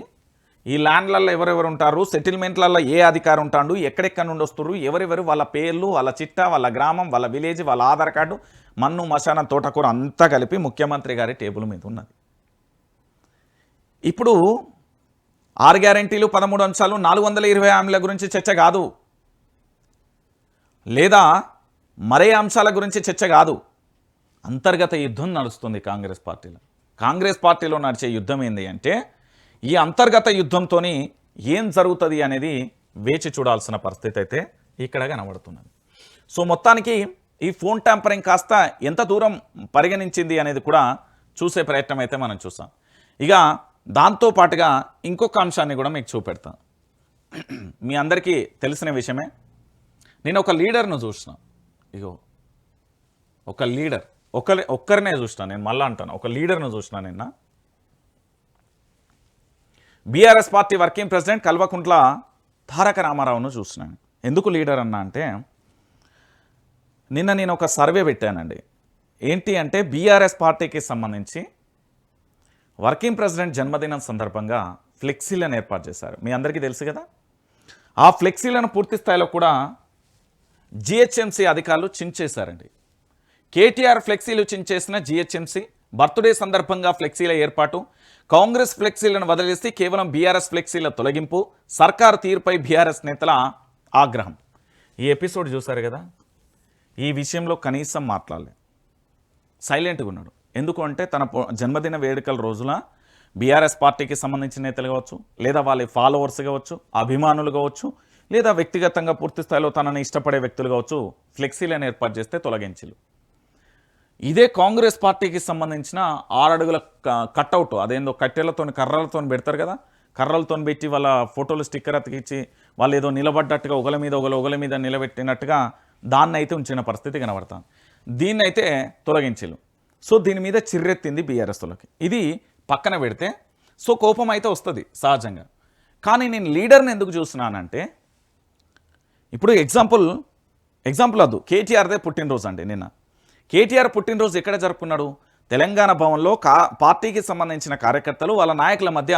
ఈ ల్యాండ్లలో ఎవరెవరు ఉంటారు, సెటిల్మెంట్లలో ఏ అధికారి ఉంటాడు, ఎక్కడెక్కడి నుండి వస్తారు, ఎవరెవరు, వాళ్ళ పేర్లు, వాళ్ళ చిట్టా, వాళ్ళ గ్రామం, వాళ్ళ విలేజ్, వాళ్ళ ఆధార్ కార్డు, మన్ను మశానం తోటకూర అంతా కలిపి ముఖ్యమంత్రి గారి టేబుల్ మీద ఉన్నది. ఇప్పుడు 6 గ్యారెంటీలు 13 అంశాలు 420 హామీల గురించి చర్చ కాదు, లేదా మరే అంశాల గురించి చర్చ కాదు. అంతర్గత యుద్ధం నడుస్తుంది కాంగ్రెస్ పార్టీలో నడిచే యుద్ధం ఏంది అంటే ఈ అంతర్గత యుద్ధంతో ఏం జరుగుతుంది అనేది వేచి చూడాల్సిన పరిస్థితి అయితే ఇక్కడ కనబడుతున్నది. సో మొత్తానికి ఈ ఫోన్ ట్యాంపరింగ్ కాస్త ఎంత దూరం పరిగణించింది అనేది కూడా చూసే ప్రయత్నం అయితే మనం చూసాం. ఇక దాంతోపాటుగా ఇంకొక అంశాన్ని కూడా మీకు చూపెడతాను. మీ అందరికీ తెలిసిన విషయమే, నేను ఒక లీడర్ను చూసిన, ఇగో ఒక లీడర్ ఒక్కరినే చూసిన, నేను మళ్ళీ అంటాను ఒక లీడర్ను చూసిన నిన్న. BRS party working president Kalvakuntla Taraka రామారావును చూస్తున్నాను. ఎందుకు లీడర్ అన్నా అంటే నిన్న నేను ఒక సర్వే పెట్టానండి. ఏంటి అంటే బీఆర్ఎస్ పార్టీకి సంబంధించి వర్కింగ్ ప్రెసిడెంట్ జన్మదినం సందర్భంగా ఫ్లెక్సీలను ఏర్పాటు చేశారు. మీ అందరికీ తెలుసు కదా, ఆ ఫ్లెక్సీలను పూర్తి స్థాయిలో కూడా జిహెచ్ఎంసీ అధికారులు చించేశారండి. కేటీఆర్ ఫ్లెక్సీలు చించేసిన జిహెచ్ఎంసీ, బర్త్డే సందర్భంగా ఫ్లెక్సీల ఏర్పాటు, కాంగ్రెస్ ఫ్లెక్సీలను వదిలేసి కేవలం బీఆర్ఎస్ ఫ్లెక్సీల తొలగింపు, సర్కారు తీరుపై బీఆర్ఎస్ నేతల ఆగ్రహం. ఈ ఎపిసోడ్ చూశారు కదా, ఈ విషయంలో కనీసం మాట్లాడలే, సైలెంట్గా ఉన్నాడు. ఎందుకు అంటే తన జన్మదిన వేడుకల రోజున బీఆర్ఎస్ పార్టీకి సంబంధించిన నేతలు కావచ్చు, లేదా వాళ్ళ ఫాలోవర్స్ కావచ్చు, అభిమానులు కావచ్చు, లేదా వ్యక్తిగతంగా పూర్తి స్థాయిలో తనని ఇష్టపడే వ్యక్తులు కావచ్చు, ఫ్లెక్సీలను ఏర్పాటు చేస్తే తొలగించలు. ఇదే కాంగ్రెస్ పార్టీకి సంబంధించిన 6 అడుగుల కట్అవుట్, అదేందో కట్టెలతో కర్రలతో పెడతారు కదా, కర్రలతో పెట్టి వాళ్ళ ఫోటోలు స్టిక్కర్ అతికిచ్చి వాళ్ళు ఏదో నిలబడ్డట్టుగా ఒకల మీద నిలబెట్టినట్టుగా దాన్ని అయితే ఉంచిన పరిస్థితి కనబడతాను. దీన్ని అయితే తొలగించలు. సో దీని మీద చిర్రెత్తింది బీఆర్ఎస్లకి. ఇది పక్కన పెడితే సో కోపం అయితే వస్తుంది సహజంగా. కానీ నేను లీడర్ని ఎందుకు చూస్తున్నానంటే, ఇప్పుడు ఎగ్జాంపుల్ వద్దు, కేటీఆర్దే పుట్టినరోజు అండి. నిన్న కేటీఆర్ పుట్టినరోజు ఎక్కడ జరుపుకున్నాడు? తెలంగాణ భవన్లో పార్టీకి సంబంధించిన కార్యకర్తలు వాళ్ళ నాయకుల మధ్య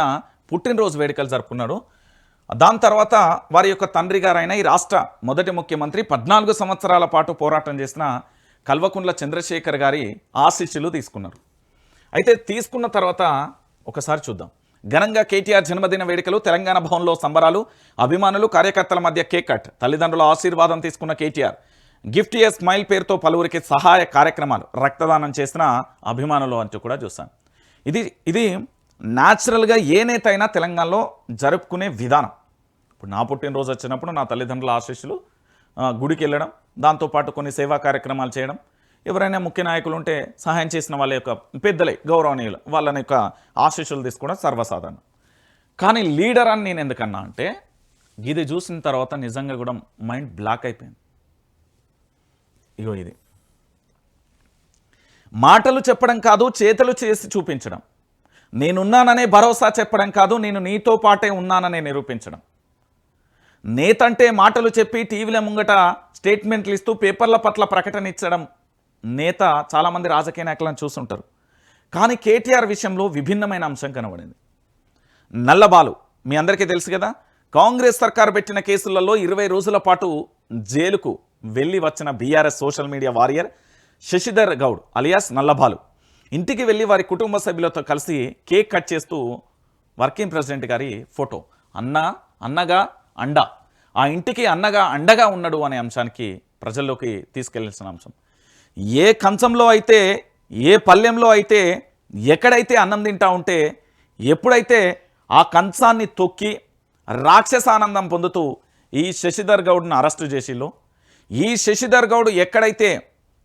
పుట్టినరోజు వేడుకలు జరుపుకున్నాడు. దాని తర్వాత వారి యొక్క తండ్రి గారైన ఈ రాష్ట్ర మొదటి ముఖ్యమంత్రి 14 సంవత్సరాల పాటు పోరాటం చేసిన కల్వకుంట్ల చంద్రశేఖర్ గారి ఆశీస్సులు తీసుకున్నారు. అయితే తీసుకున్న తర్వాత ఒకసారి చూద్దాం. ఘనంగా కేటీఆర్ జన్మదిన వేడుకలు, తెలంగాణ భవన్లో సంబరాలు, అభిమానులు కార్యకర్తల మధ్య కేక్ కట్, తల్లిదండ్రుల ఆశీర్వాదం తీసుకున్న కేటీఆర్, గిఫ్ట్ ఏ స్మైల్ పేరుతో పలువురికి సహాయ కార్యక్రమాలు, రక్తదానం చేసిన అభిమానులు అంటూ కూడా చూస్తాను. ఇది న్యాచురల్గా ఏ నేత అయినా తెలంగాణలో జరుపుకునే విధానం. ఇప్పుడు నా పుట్టినరోజు వచ్చినప్పుడు నా తల్లిదండ్రుల ఆశీస్సులు, గుడికి వెళ్ళడం, దాంతోపాటు కొన్ని సేవా కార్యక్రమాలు చేయడం, ఎవరైనా ముఖ్య నాయకులు ఉంటే సహాయం చేసిన వాళ్ళ యొక్క పెద్దలే గౌరవనీయులు వాళ్ళని యొక్క ఆశీస్సులు తీసుకోవడం సర్వసాధారణం. కానీ లీడర్ అని నేను ఎందుకన్నా అంటే, ఇది చూసిన తర్వాత నిజంగా కూడా మైండ్ బ్లాక్ అయిపోయింది. ఇగో ఇది మాటలు చెప్పడం కాదు, చేతలు చేసి చూపించడం. నేనున్నాననే భరోసా చెప్పడం కాదు, నేను నీతో పాటే ఉన్నాననే నిరూపించడం. నేత అంటే మాటలు చెప్పి టీవీల ముంగట స్టేట్మెంట్లు ఇస్తూ పేపర్ల పట్ల ప్రకటన ఇచ్చడం నేత చాలామంది రాజకీయ నాయకులను చూస్తుంటారు. కానీ కేటీఆర్ విషయంలో విభిన్నమైన అంశం కనబడింది. నల్లబాలు మీ అందరికీ తెలుసు కదా, కాంగ్రెస్ సర్కారు పెట్టిన కేసులలో 20 రోజుల పాటు జైలుకు వెళ్ళి వచ్చిన BRS social media warrior Shashidhar Goud alias Nallabalu ఇంటికి వెళ్ళి వారి కుటుంబ సభ్యులతో కలిసి కేక్ కట్ చేస్తూ వర్కింగ్ ప్రెసిడెంట్ గారి ఫోటో, అన్నగా అండ, ఆ ఇంటికి అన్నగా అండగా ఉన్నాడు అనే అంశానికి ప్రజల్లోకి తీసుకెళ్లాల్సిన అంశం. ఏ కంచంలో అయితే, ఏ పల్లెంలో అయితే, ఎక్కడైతే అన్నం తింటా ఉంటే, ఎప్పుడైతే ఆ కంచాన్ని తొక్కి రాక్షసానందం పొందుతూ ఈ శశిధర్ గౌడ్ను అరెస్టు చేసిల్లో, ఈ శశిధర్ గౌడ్ ఎక్కడైతే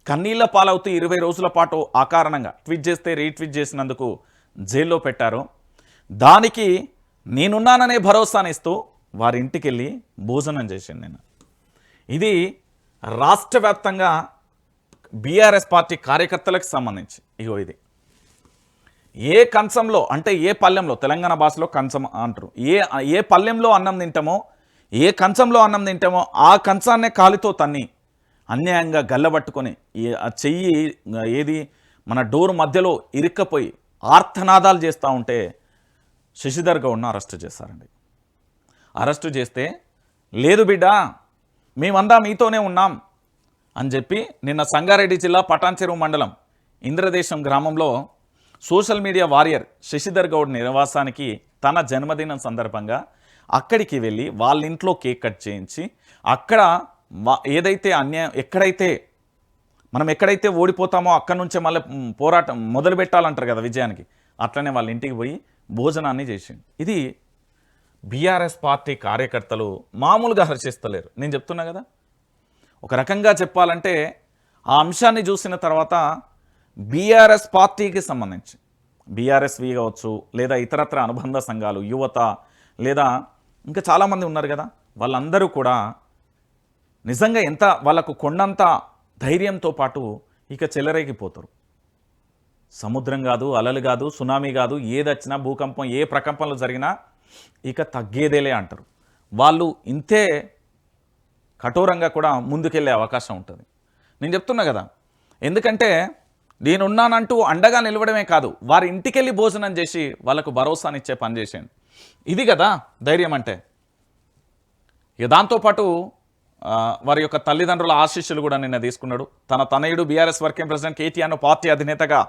కన్నీళ్ల పాలవుతూ 20 రోజుల పాటు అకారణంగా ట్వీట్ చేస్తే రీట్వీట్ చేసినందుకు జైల్లో పెట్టారో, దానికి నేనున్నాననే భరోసానిస్తూ వారి ఇంటికి వెళ్ళి భోజనం చేశాను నేను. ఇది రాష్ట్ర వ్యాప్తంగా బీఆర్ఎస్ పార్టీ కార్యకర్తలకు సంబంధించి. ఇగో ఇది ఏ కంచంలో అంటే ఏ పల్లెంలో, తెలంగాణ భాషలో కంచం అంటారు, ఏ పల్లెంలో అన్నం తింటామో, ఏ కంచంలో అన్నం తింటామో ఆ కంచాన్నే కాలితో తన్ని అన్యాయంగా గల్లబట్టుకొని ఆ చెయ్యి ఏది మన డోర్ మధ్యలో ఇరుక్కపోయి ఆర్తనాదాలు చేస్తూ ఉంటే శశిధర్ గౌడ్ను అరెస్టు చేశారండి. అరెస్టు చేస్తే లేదు బిడ్డ మేమందా మీతోనే ఉన్నాం అని చెప్పి నిన్న సంగారెడ్డి జిల్లా పటాన్చెరువు మండలం ఇంద్రదేశం గ్రామంలో social media warrior Shashidhar Goud నివాసానికి తన జన్మదినం సందర్భంగా అక్కడికి వెళ్ళి వాళ్ళ ఇంట్లో కేక్ కట్ చేయించి, అక్కడ ఏదైతే అన్యాయం ఎక్కడైతే ఓడిపోతామో అక్కడి నుంచే మళ్ళీ పోరాటం మొదలు పెట్టాలంటారు కదా విజయానికి, అట్లనే వాళ్ళ ఇంటికి పోయి భోజనాన్ని చేసింది. ఇది బీఆర్ఎస్ పార్టీ కార్యకర్తలు మామూలుగా హర్షిస్తలేరు. నేను చెప్తున్నా కదా, ఒక రకంగా చెప్పాలంటే ఆ అంశాన్ని చూసిన తర్వాత బీఆర్ఎస్ పార్టీకి సంబంధించి బీఆర్ఎస్వి కావచ్చు, లేదా ఇతరత్ర అనుబంధ సంఘాలు, యువత, లేదా ఇంకా చాలామంది ఉన్నారు కదా, వాళ్ళందరూ కూడా నిజంగా ఎంత వాళ్ళకు కొండంత ధైర్యంతో పాటు ఇక చెలరేగిపోతారు. సముద్రం కాదు, అలలు కాదు, సునామీ కాదు, ఏదొచ్చినా భూకంపం, ఏ ప్రకంపనలు జరిగినా ఇక తగ్గేదేలే అంటారు. వాళ్ళు ఇంతే కఠోరంగా కూడా ముందుకెళ్ళే అవకాశం ఉంటుంది. నేను చెప్తున్నా కదా, ఎందుకంటే నేనున్నానంటూ అండగా నిలవడమే కాదు, వారి ఇంటికెళ్ళి భోజనం చేసి వాళ్ళకు భరోసానిచ్చే పని చేసాను. ఇది కదా ధైర్యం అంటే. ఇక దాంతోపాటు వారి యొక్క తల్లిదండ్రుల ఆశీస్సులు కూడా నిన్న తీసుకున్నాడు. తన తనయుడు బీఆర్ఎస్ వర్కింగ్ ప్రెసిడెంట్ కేటీఆర్ను పార్టీ అధినేతగా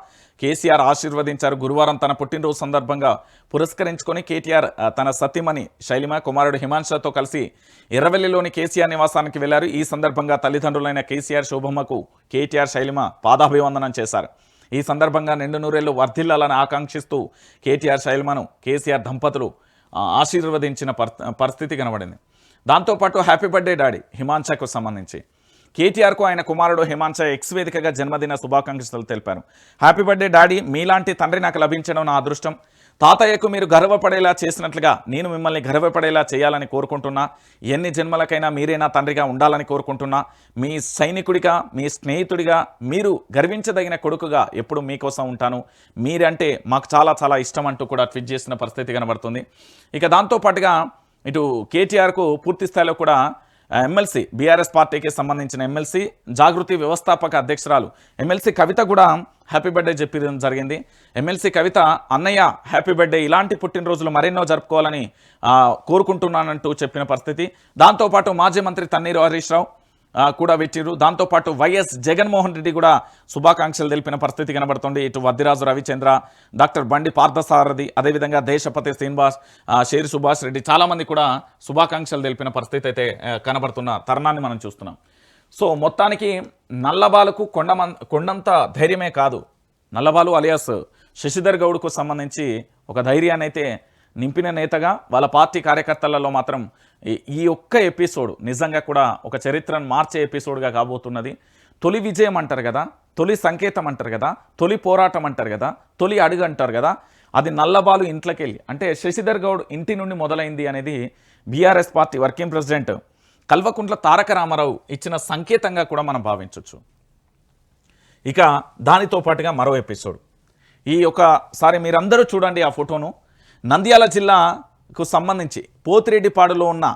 కేసీఆర్ ఆశీర్వదించారు. గురువారం తన పుట్టినరోజు సందర్భంగా పురస్కరించుకొని కేటీఆర్ తన సతీమణి శైలిమ, కుమారుడు హిమాంశతో కలిసి ఎర్రవెల్లిలోని కేసీఆర్ నివాసానికి వెళ్లారు. ఈ సందర్భంగా తల్లిదండ్రులైన కేసీఆర్, శోభమ్మకు కేటీఆర్, శైలిమ పాదాభివందనం చేశారు. ఈ సందర్భంగా నిండు నూరేళ్లు వర్ధిల్లాలని ఆకాంక్షిస్తూ కేటీఆర్ శైలమను కేసీఆర్ దంపతులు ఆశీర్వదించిన పరిస్థితి కనబడింది. దాంతోపాటు హ్యాపీ బర్త్డే డాడీ హిమాంశకు సంబంధించి కేటీఆర్కు ఆయన కుమారుడు హిమాంశ ఎక్స్ వేదికగా జన్మదిన శుభాకాంక్షలు తెలిపారు. హ్యాపీ బర్త్డే డాడీ, మీలాంటి తండ్రి నాకు లభించడం నా అదృష్టం. తాతయ్యకు మీరు గర్వపడేలా చేసినట్లుగా నేను మిమ్మల్ని గర్వపడేలా చేయాలని కోరుకుంటున్నా. ఎన్ని జన్మలకైనా మీరే నా తండ్రిగా ఉండాలని కోరుకుంటున్నా. మీ సైనికుడిగా, మీ స్నేహితుడిగా, మీరు గర్వించదగిన కొడుకుగా ఎప్పుడు మీకోసం ఉంటాను. మీరంటే మాకు చాలా చాలా ఇష్టం అంటూ కూడా ట్వీట్ చేసిన పరిస్థితి కనబడుతుంది. ఇక దాంతోపాటుగా ఇటు కేటీఆర్కు పూర్తి స్థాయిలో కూడా ఎమ్మెల్సీ బీఆర్ఎస్ పార్టీకి సంబంధించిన ఎమ్మెల్సీ జాగృతి వ్యవస్థాపక అధ్యక్షురాలు ఎమ్మెల్సీ కవిత కూడా హ్యాపీ బర్త్డే చెప్పడం జరిగింది. ఎమ్మెల్సీ కవిత, అన్నయ్య హ్యాపీ బర్త్డే, ఇలాంటి పుట్టినరోజులు మరెన్నో జరుపుకోవాలని కోరుకుంటున్నానంటూ చెప్పిన పరిస్థితి. దాంతోపాటు మాజీ మంత్రి తన్నీరు హరీష్ రావు కూడా పెట్టిరు. దాంతోపాటు వైఎస్ జగన్మోహన్ రెడ్డి కూడా శుభాకాంక్షలు తెలిపిన పరిస్థితి కనబడుతుంది. ఇటు వద్దిరాజు రవిచంద్ర, డాక్టర్ బండి పార్థసారథి, అదేవిధంగా దేశపతి శ్రీనివాస్, షేరి సుభాష్ రెడ్డి, చాలామంది కూడా శుభాకాంక్షలు తెలిపిన పరిస్థితి అయితే కనబడుతున్న తరుణాన్ని మనం చూస్తున్నాం. సో మొత్తానికి నల్లబాలుకు కొండంత ధైర్యమే కాదు, నల్లబాలు అలియాస్ శశిధర్ గౌడ్కు సంబంధించి ఒక ధైర్యాన్ని అయితే నింపిన నేతగా వాళ్ళ పార్టీ కార్యకర్తలలో మాత్రం ఈ ఒక్క ఎపిసోడ్ నిజంగా కూడా ఒక చరిత్రను మార్చే ఎపిసోడ్గా కాబోతున్నది. తొలి విజయం అంటారు కదా, తొలి సంకేతం అంటారు కదా, తొలి పోరాటం అంటారు కదా, తొలి అడుగు అంటారు కదా, అది నల్లబాలు ఇంట్లోకి వెళ్ళి అంటే శశిధర్ గౌడ్ ఇంటి నుండి మొదలైంది అనేది BRS party working president Kalvakuntla Taraka Rama Rao ఇచ్చిన సంకేతంగా కూడా మనం భావించవచ్చు. ఇక దానితో పాటుగా మరో ఎపిసోడ్ ఈ ఒకసారి మీరందరూ చూడండి ఆ ఫోటోను. నంద్యాల జిల్లాకు సంబంధించి పోతిరెడ్డిపాడులో ఉన్న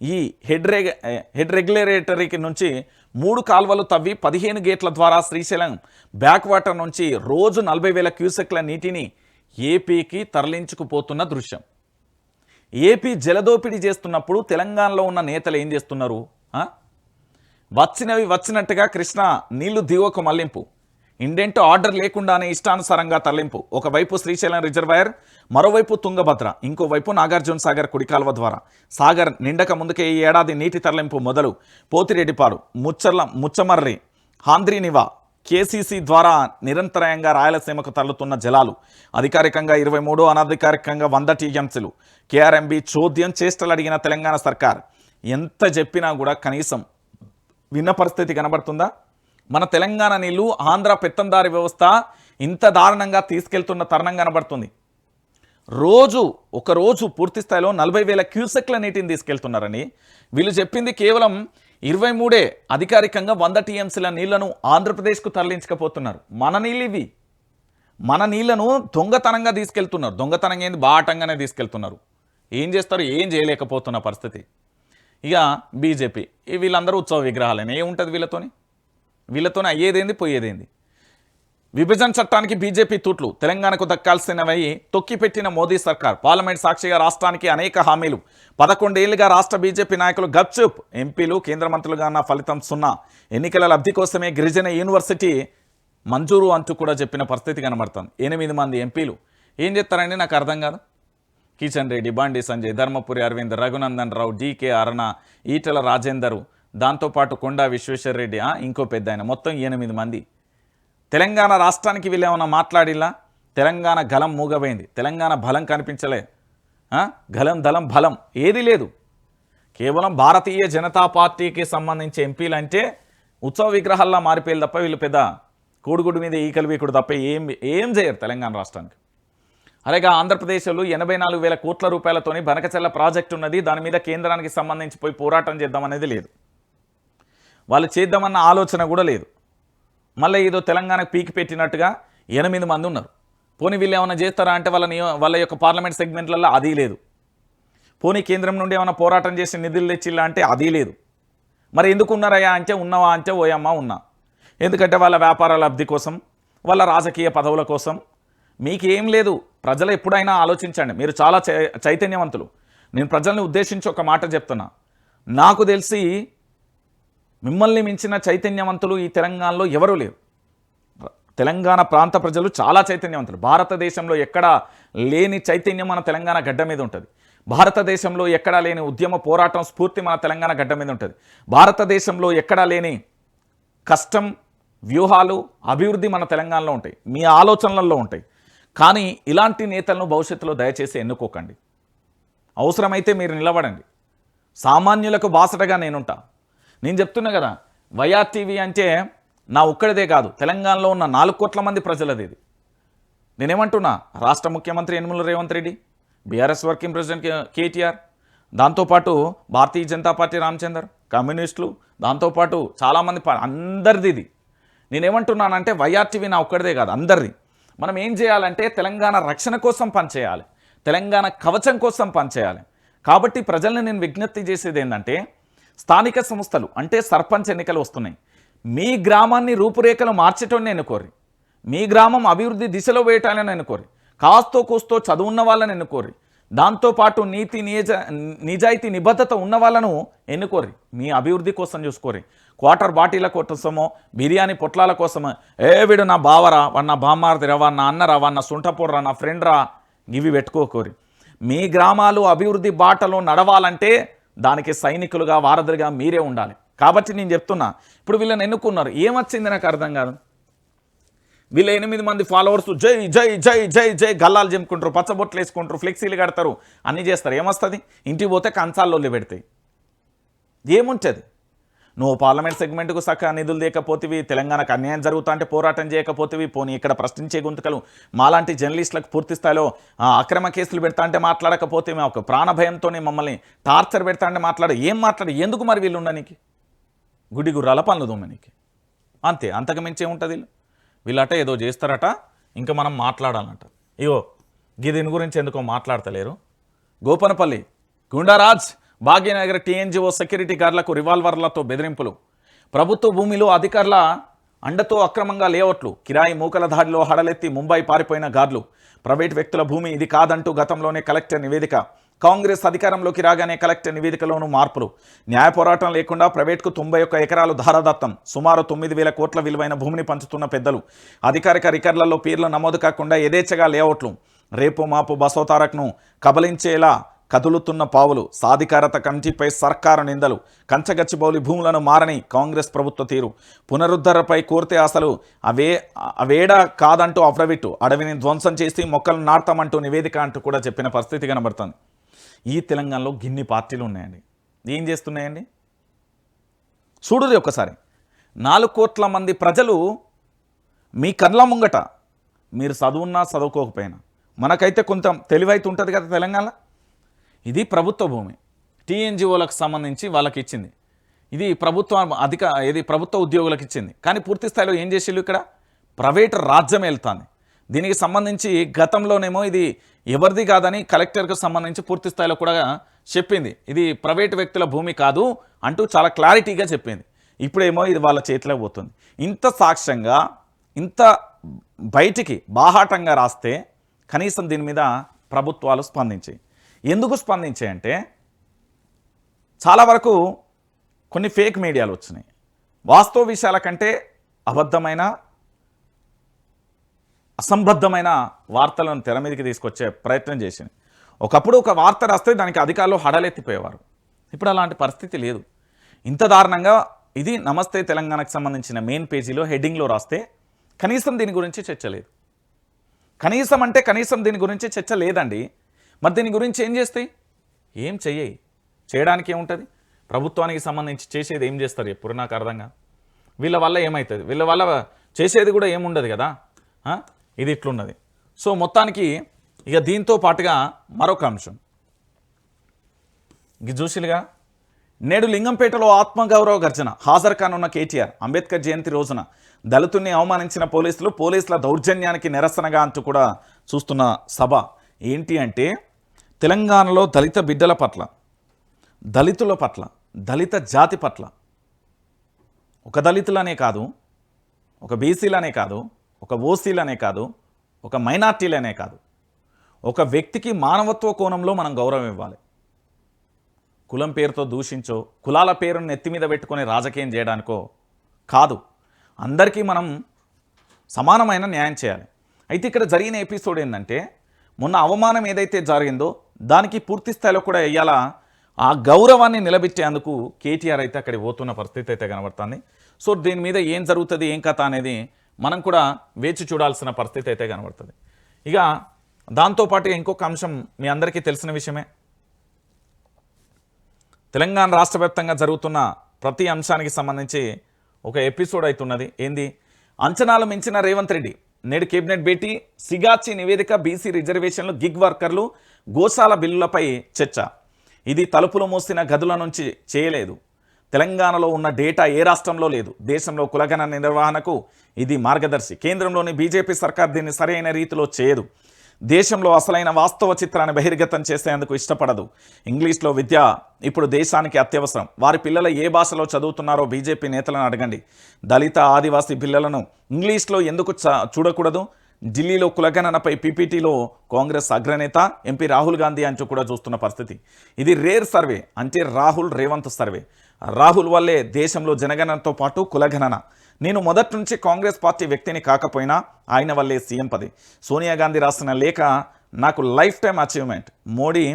ఈ హెడ్ రెగ్యులేటరీకి నుంచి 3 కాల్వలు తవ్వి 15 గేట్ల ద్వారా శ్రీశైలం బ్యాక్ వాటర్ నుంచి రోజు 40,000 క్యూసెక్ల నీటిని ఏపీకి తరలించుకుపోతున్న దృశ్యం. ఏపీ జలదోపిడీ చేస్తున్నప్పుడు తెలంగాణలో ఉన్న నేతలు ఏం చేస్తున్నారు? వచ్చినవి వచ్చినట్టుగా కృష్ణా నీళ్లు దిగువకు మళ్లింపు, ఇండెంట్ ఆర్డర్ లేకుండానే ఇష్టానుసారంగా తరలింపు. ఒకవైపు శ్రీశైలం రిజర్వాయర్, మరోవైపు తుంగభద్ర, ఇంకోవైపు నాగార్జున సాగర్ కుడికాల్వ ద్వారా సాగర్ నిండక ముందుకే ఈ ఏడాది నీటి తరలింపు మొదలు. పోతిరెడ్డిపాడు, ముచ్చమర్రి, హాంద్రీనివా, కేసీసీ ద్వారా నిరంతరాయంగా రాయలసీమకు తరలుతున్న జలాలు. అధికారికంగా 23, అనధికారికంగా 100 టీఎంసీలు. కేఆర్ఎంబీ చోద్యం చేష్టలు అడిగిన తెలంగాణ సర్కార్ ఎంత చెప్పినా కూడా కనీసం విన్న పరిస్థితి కనబడుతుందా? మన తెలంగాణ నీళ్లు ఆంధ్ర పెత్తందారి వ్యవస్థ ఇంత దారుణంగా తీసుకెళ్తున్న తరుణం కనబడుతుంది. ఒకరోజు పూర్తి స్థాయిలో 40,000 క్యూసెక్ల నీటిని తీసుకెళ్తున్నారని వీళ్ళు చెప్పింది కేవలం 23 అధికారికంగా 100 టీఎంసీల నీళ్లను ఆంధ్రప్రదేశ్కు తరలించకపోతున్నారు. మన నీళ్ళు ఇవి, మన నీళ్లను దొంగతనంగా తీసుకెళ్తున్నారు. దొంగతనంగా ఏంది, బాటంగానే తీసుకెళ్తున్నారు. ఏం చేస్తారు? ఏం చేయలేకపోతున్న పరిస్థితి. ఇక బీజేపీ వీళ్ళందరూ ఉత్సవ విగ్రహాలని ఏముంటుంది వీళ్ళతోనే అయ్యేదేంది పోయేదేంది. విభజన చట్టానికి బీజేపీ తూట్లు, తెలంగాణకు దక్కాల్సినవై తొక్కిపెట్టిన మోదీ సర్కార్. పార్లమెంట్ సాక్షిగా రాష్ట్రానికి అనేక హామీలు. 11 ఏళ్లుగా రాష్ట్ర బీజేపీ నాయకులు గప్చుప్, ఎంపీలు కేంద్ర మంత్రులుగా ఉన్న ఫలితం 0. ఎన్నికల లబ్ధి కోసమే గిరిజన యూనివర్సిటీ మంజూరు అంటూ కూడా చెప్పిన పరిస్థితి కనబడుతుంది. 8 మంది ఎంపీలు ఏం చేస్తారండి నాకు అర్థం కాదు. కిషన్ రెడ్డి, బండి సంజయ్, ధర్మపురి అరవింద్, రఘునందన్ రావు, డీకే అరుణ, ఈటెల రాజేందరు, దాంతోపాటు కొండా విశ్వేశ్వర్ రెడ్డి, ఇంకో పెద్ద ఆయన, మొత్తం 8 మంది. తెలంగాణ రాష్ట్రానికి వీళ్ళేమన్నా మాట్లాడిలా? తెలంగాణ గలం మూగబోయింది, తెలంగాణ బలం కనిపించలే. గలం దళం బలం ఏది లేదు. కేవలం భారతీయ జనతా పార్టీకి సంబంధించి ఎంపీలు అంటే ఉత్సవ విగ్రహాల్లో మారిపోయారు తప్ప వీళ్ళు పెద్ద కోడిగుడు మీద ఈకలు వీకుడు తప్ప ఏం చేయరు తెలంగాణ రాష్ట్రానికి. అలాగే ఆంధ్రప్రదేశ్లో 84,000 కోట్ల రూపాయలతోని బనకచెల్ల ప్రాజెక్టు ఉన్నది. దాని మీద కేంద్రానికి సంబంధించి పోయి పోరాటం చేద్దామనేది లేదు, వాళ్ళు చేద్దామన్న ఆలోచన కూడా లేదు. మళ్ళీ ఏదో తెలంగాణకు పీకి పెట్టినట్టుగా 8 మంది ఉన్నారు. పోనీ వీళ్ళు ఏమైనా చేస్తారా అంటే వాళ్ళ యొక్క పార్లమెంట్ సెగ్మెంట్లలో అది లేదు. పోనీ కేంద్రం నుండి ఏమైనా పోరాటం చేసి నిధులు తెచ్చిల్లా అంటే అది లేదు. మరి ఎందుకు ఉన్నారయ్యా అంటే ఉన్నావా అంటే ఓయమ్మ ఉన్నా. ఎందుకంటే వాళ్ళ వ్యాపారాల లబ్ధి కోసం, వాళ్ళ రాజకీయ పదవుల కోసం. మీకేం లేదు. ప్రజలు ఎప్పుడైనా ఆలోచించండి, మీరు చాలా చైతన్యవంతులు. నేను ప్రజల్ని ఉద్దేశించి ఒక మాట చెప్తున్నా, నాకు తెలిసి మిమ్మల్ని మించిన చైతన్యవంతులు ఈ తెలంగాణలో ఎవరూ లేరు. తెలంగాణ ప్రాంత ప్రజలు చాలా చైతన్యవంతులు. భారతదేశంలో ఎక్కడా లేని చైతన్యం మన తెలంగాణ గడ్డ మీద ఉంటుంది. భారతదేశంలో ఎక్కడా లేని ఉద్యమ పోరాటం స్ఫూర్తి మన తెలంగాణ గడ్డ మీద ఉంటుంది. భారతదేశంలో ఎక్కడా లేని కష్టం, వ్యూహాలు, అభివృద్ధి మన తెలంగాణలో ఉంటాయి, మీ ఆలోచనలలో ఉంటాయి. కానీ ఇలాంటి నేతలను భవిష్యత్తులో దయచేసి ఎన్నుకోకండి. అవసరమైతే మీరు నిలబడండి. సామాన్యులకు బాసటగా నేనుంటా. నేను చెప్తున్నా కదా, వైఆర్టీవీ అంటే నా ఒక్కడిదే కాదు, తెలంగాణలో ఉన్న 4 కోట్ల మంది ప్రజలది. ఇది నేనేమంటున్నా, రాష్ట్ర ముఖ్యమంత్రి Yanamala Revanth Reddy, BRS working president KTR, దాంతోపాటు భారతీయ జనతా పార్టీ రామచందర్, కమ్యూనిస్టులు, దాంతోపాటు చాలామంది అందరిది ఇది. నేనేమంటున్నానంటే వైఆర్టీవీ నా ఒక్కడిదే కాదు, అందరిది. మనం ఏం చేయాలంటే తెలంగాణ రక్షణ కోసం పనిచేయాలి, తెలంగాణ కవచం కోసం పనిచేయాలి. కాబట్టి ప్రజల్ని నేను విజ్ఞప్తి చేసేది ఏంటంటే, స్థానిక సంస్థలు అంటే సర్పంచ్ ఎన్నికలు వస్తున్నాయి. మీ గ్రామాన్ని రూపురేఖలు మార్చేటోని ఎన్నుకోరి, మీ గ్రామం అభివృద్ధి దిశలో వేయటాలని ఎన్నుకోరి, కాస్తో కూస్తో చదువున్న వాళ్ళని ఎన్నుకోరి, దాంతోపాటు నీతి నిజాయితీ నిబద్ధత ఉన్న వాళ్ళను ఎన్నుకోరి, మీ అభివృద్ధి కోసం చూసుకోరి. క్వార్టర్ బాటిల కోసమో బిర్యానీ పొట్లాల కోసమో వీడు నా బావరా, వాడు నా బామ్మారదిరా, వాడు నా అన్నరా, వాడు నా సుంటపూర్రా, నా ఫ్రెండ్ రా, ఇవి పెట్టుకోకోరి. మీ గ్రామాలు అభివృద్ధి బాటలో నడవాలంటే దానికి సైనికులుగా, వారధులుగా మీరే ఉండాలి. కాబట్టి నేను చెప్తున్నా, ఇప్పుడు వీళ్ళని ఎన్నుకున్నారు, ఏమొచ్చింది నాకు అర్థం కాదు. వీళ్ళ 8 మంది ఫాలోవర్స్ జై జై జై జై జై గల్లాలు చెప్పుకుంటారు, పచ్చబొట్లు వేసుకుంటారు, ఫ్లెక్సీలు కడతారు, అన్నీ చేస్తారు. ఏమొస్తుంది? ఇంటికి పోతే కంచాల్లో పెడతాయి. ఏముంటుంది? నువ్వు పార్లమెంట్ సెగ్మెంట్కు సక్క నిధులు లేకపోతేవి, తెలంగాణకు అన్యాయం జరుగుతా అంటే పోరాటం చేయకపోతేవి, పోనీ ఇక్కడ ప్రశ్నించే గొంతుకలు మాలాంటి జర్నలిస్టులకు పూర్తి స్థాయిలో అక్రమ కేసులు పెడతా అంటే మాట్లాడకపోతే, ఒక ప్రాణభయంతోనే మమ్మల్ని టార్చర్ పెడతా అంటే ఏం మాట్లాడు? ఎందుకు మరి వీళ్ళు ఉండడానికి? గుడి గుర్రాల పనులు దొమ్మనికి అంతే, అంతకు మించి ఏముంటుంది? వీళ్ళట ఏదో చేస్తారట, ఇంకా మనం మాట్లాడాలంట. ఇగో దీని గురించి ఎందుకో మాట్లాడతలేరు. గోపనపల్లి గుండారాజ్, భాగ్యనగర్ టీఎన్జిఓ సెక్యూరిటీ గార్డులకు రివాల్వర్లతో బెదిరింపులు, ప్రభుత్వ భూమిలో అధికారుల అండతో అక్రమంగా లేఅవుట్లు, కిరాయి మూకల దాడిలో హడలెత్తి ముంబై పారిపోయిన గార్డులు, ప్రైవేట్ వ్యక్తుల భూమి ఇది కాదంటూ గతంలోనే కలెక్టర్ నివేదిక, కాంగ్రెస్ అధికారంలోకి రాగానే కలెక్టర్ నివేదికలోనూ మార్పులు, న్యాయ పోరాటం లేకుండా ప్రైవేట్కు 91 ఎకరాలు ధారాదత్తం, సుమారు 9,000 కోట్ల విలువైన భూమిని పంచుతున్న పెద్దలు, అధికారిక రికార్డులలో పేర్లు నమోదు కాకుండా యథేచ్ఛగా లేఅవుట్లు, రేపు మాపు బసవతారక్ను కబలించేలా కదులుతున్న పావులు, సాధికారత కమిటీపై సర్కారు నిందలు, కంచగచ్చిబౌలి భూములను మారని కాంగ్రెస్ ప్రభుత్వ తీరు, పునరుద్ధరణపై కోరితే అసలు అవేడా కాదంటూ అఫ్రవిట్టు, అడవిని ధ్వంసం చేసి మొక్కలు నాటుతామంటూ నివేదిక అంటూ కూడా చెప్పిన పరిస్థితి కనబడుతుంది. ఈ తెలంగాణలో గిన్ని పార్టీలు ఉన్నాయండి. ఏం చేస్తున్నాయండి చూడుది ఒక్కసారి. 4 కోట్ల మంది ప్రజలు మీ కళ్ళ ముంగట, మీరు చదువున్నా చదువుకోకపోయినా, మనకైతే కొంత తెలివైతే ఉంటుంది కదా తెలంగాణ. ఇది ప్రభుత్వ భూమి, టీఎన్జిఓలకు సంబంధించి వాళ్ళకి ఇచ్చింది, ఇది ప్రభుత్వ ఉద్యోగులకు ఇచ్చింది. కానీ పూర్తి స్థాయిలో ఏం చేసేళ్ళు ఇక్కడ ప్రైవేట్ రాజ్యం వెళ్తుంది. దీనికి సంబంధించి గతంలోనేమో ఇది ఎవరిది కాదని కలెక్టర్కు సంబంధించి పూర్తి స్థాయిలో కూడా చెప్పింది, ఇది ప్రైవేట్ వ్యక్తుల భూమి కాదు అంటూ చాలా క్లారిటీగా చెప్పింది. ఇప్పుడేమో ఇది వాళ్ళ చేతిలోకి పోతుంది. ఇంత సాక్ష్యంగా, ఇంత బయటికి బాహాటంగా రాస్తే కనీసం దీని మీద ప్రభుత్వాలు స్పందించాయి. ఎందుకు స్పందించాయంటే, చాలా వరకు కొన్ని ఫేక్ మీడియాలు వచ్చినాయి, వాస్తవ విషయాల కంటే అబద్ధమైన, అసంబద్ధమైన వార్తలను తెర మీదకి తీసుకొచ్చే ప్రయత్నం చేసింది. ఒకప్పుడు ఒక వార్త రాస్తే దానికి అధికారులు హడలెత్తిపోయేవారు. ఇప్పుడు అలాంటి పరిస్థితి లేదు. ఇంత దారుణంగా ఇది నమస్తే తెలంగాణకు సంబంధించిన మెయిన్ పేజీలో హెడ్డింగ్లో రాస్తే కనీసం దీని గురించి చర్చ లేదు. కనీసం అంటే కనీసం దీని గురించి చర్చ లేదండి. మరి దీని గురించి ఏం చేస్తాయి? ఏం చెయ్యి, చేయడానికి ఏముంటుంది? ప్రభుత్వానికి సంబంధించి చేసేది ఏం చేస్తారు ఎప్పుడు నాకు అర్థంగా. వీళ్ళ వల్ల ఏమవుతుంది? వీళ్ళ వల్ల చేసేది కూడా ఏముండదు కదా. ఇది ఇట్లున్నది. సో మొత్తానికి ఇక దీంతో పాటుగా మరొక అంశం చూసిలుగా, నేడు లింగంపేటలో ఆత్మగౌరవ గర్జన, హాజరు కానున్న కేటీఆర్. అంబేద్కర్ జయంతి రోజున దళితుల్ని అవమానించిన పోలీసుల దౌర్జన్యానికి నిరసనగా అంటూ కూడా చూస్తున్న సభ. ఏంటి అంటే, తెలంగాణలో దళిత బిడ్డల పట్ల, దళితుల పట్ల, దళిత జాతి పట్ల, ఒక దళితులనే కాదు, ఒక బీసీలనే కాదు, ఒక ఓసీలనే కాదు, ఒక మైనార్టీలనే కాదు, ఒక వ్యక్తికి మానవత్వ కోణంలో మనం గౌరవం ఇవ్వాలి. కులం పేరుతో దూషించో, కులాల పేరును నెత్తి మీద పెట్టుకొని రాజకీయం చేయడానికో కాదు. అందరికీ మనం సమానమైన న్యాయం చేయాలి. అయితే ఇక్కడ జరిగిన ఎపిసోడ్ ఏంటంటే, మొన్న అవమానం ఏదైతే జరిగిందో దానికి పూర్తి స్థాయిలో కూడా ఇవాళ ఆ గౌరవాన్ని నిలబెట్టేందుకు కేటీఆర్ అయితే అక్కడికి పోతున్న పరిస్థితి అయితే కనబడుతుంది. సో దీని మీద ఏం జరుగుతుంది ఏం కథ అనేది మనం కూడా వేచి చూడాల్సిన పరిస్థితి అయితే కనబడుతుంది. ఇక దాంతోపాటు ఇంకొక అంశం మీ అందరికీ తెలిసిన విషయమే, తెలంగాణ రాష్ట్ర వ్యాప్తంగా జరుగుతున్న ప్రతి అంశానికి సంబంధించి ఒక ఎపిసోడ్ అవుతున్నది. ఏంది, అంచనాలు మించిన రేవంత్ రెడ్డి నేడు కేబినెట్ భేటీ, సిగాచి నివేదిక, బీసీ రిజర్వేషన్లు, గిగ్ వర్కర్లు, గోశాల బిల్లులపై చర్చ. ఇది తలుపులు మూసిన గదుల నుంచి చేయలేదు. తెలంగాణలో ఉన్న డేటా ఏ రాష్ట్రంలో లేదు. దేశంలో కులగణన నిర్వహణకు ఇది మార్గదర్శి. కేంద్రంలోని బీజేపీ సర్కార్ దీన్ని సరైన రీతిలో చేయదు. దేశంలో అసలైన వాస్తవ చిత్రాన్ని బహిర్గతం చేసేందుకు ఇష్టపడదు. ఇంగ్లీష్లో విద్య ఇప్పుడు దేశానికి అత్యవసరం. వారి పిల్లలు ఏ భాషలో చదువుతున్నారో బీజేపీ నేతలను అడగండి. దళిత ఆదివాసీ పిల్లలను ఇంగ్లీష్లో ఎందుకు చూడకూడదు? ఢిల్లీలో కులగణనపై పీపీటీలో కాంగ్రెస్ అగ్రనేత ఎంపీ రాహుల్ గాంధీ అంటూ కూడా చూస్తున్న పరిస్థితి. ఇది రేర్ సర్వే, అంటే రాహుల్ రేవంత్ సర్వే. రాహుల్ వల్లే దేశంలో జనగణనతో పాటు కులగణన. నేను మొదటి నుంచి కాంగ్రెస్ పార్టీ వ్యక్తిని కాకపోయినా ఆయన వల్లే సీఎం పది. సోనియా గాంధీ రాసిన లేఖ నాకు life time achievement. Modi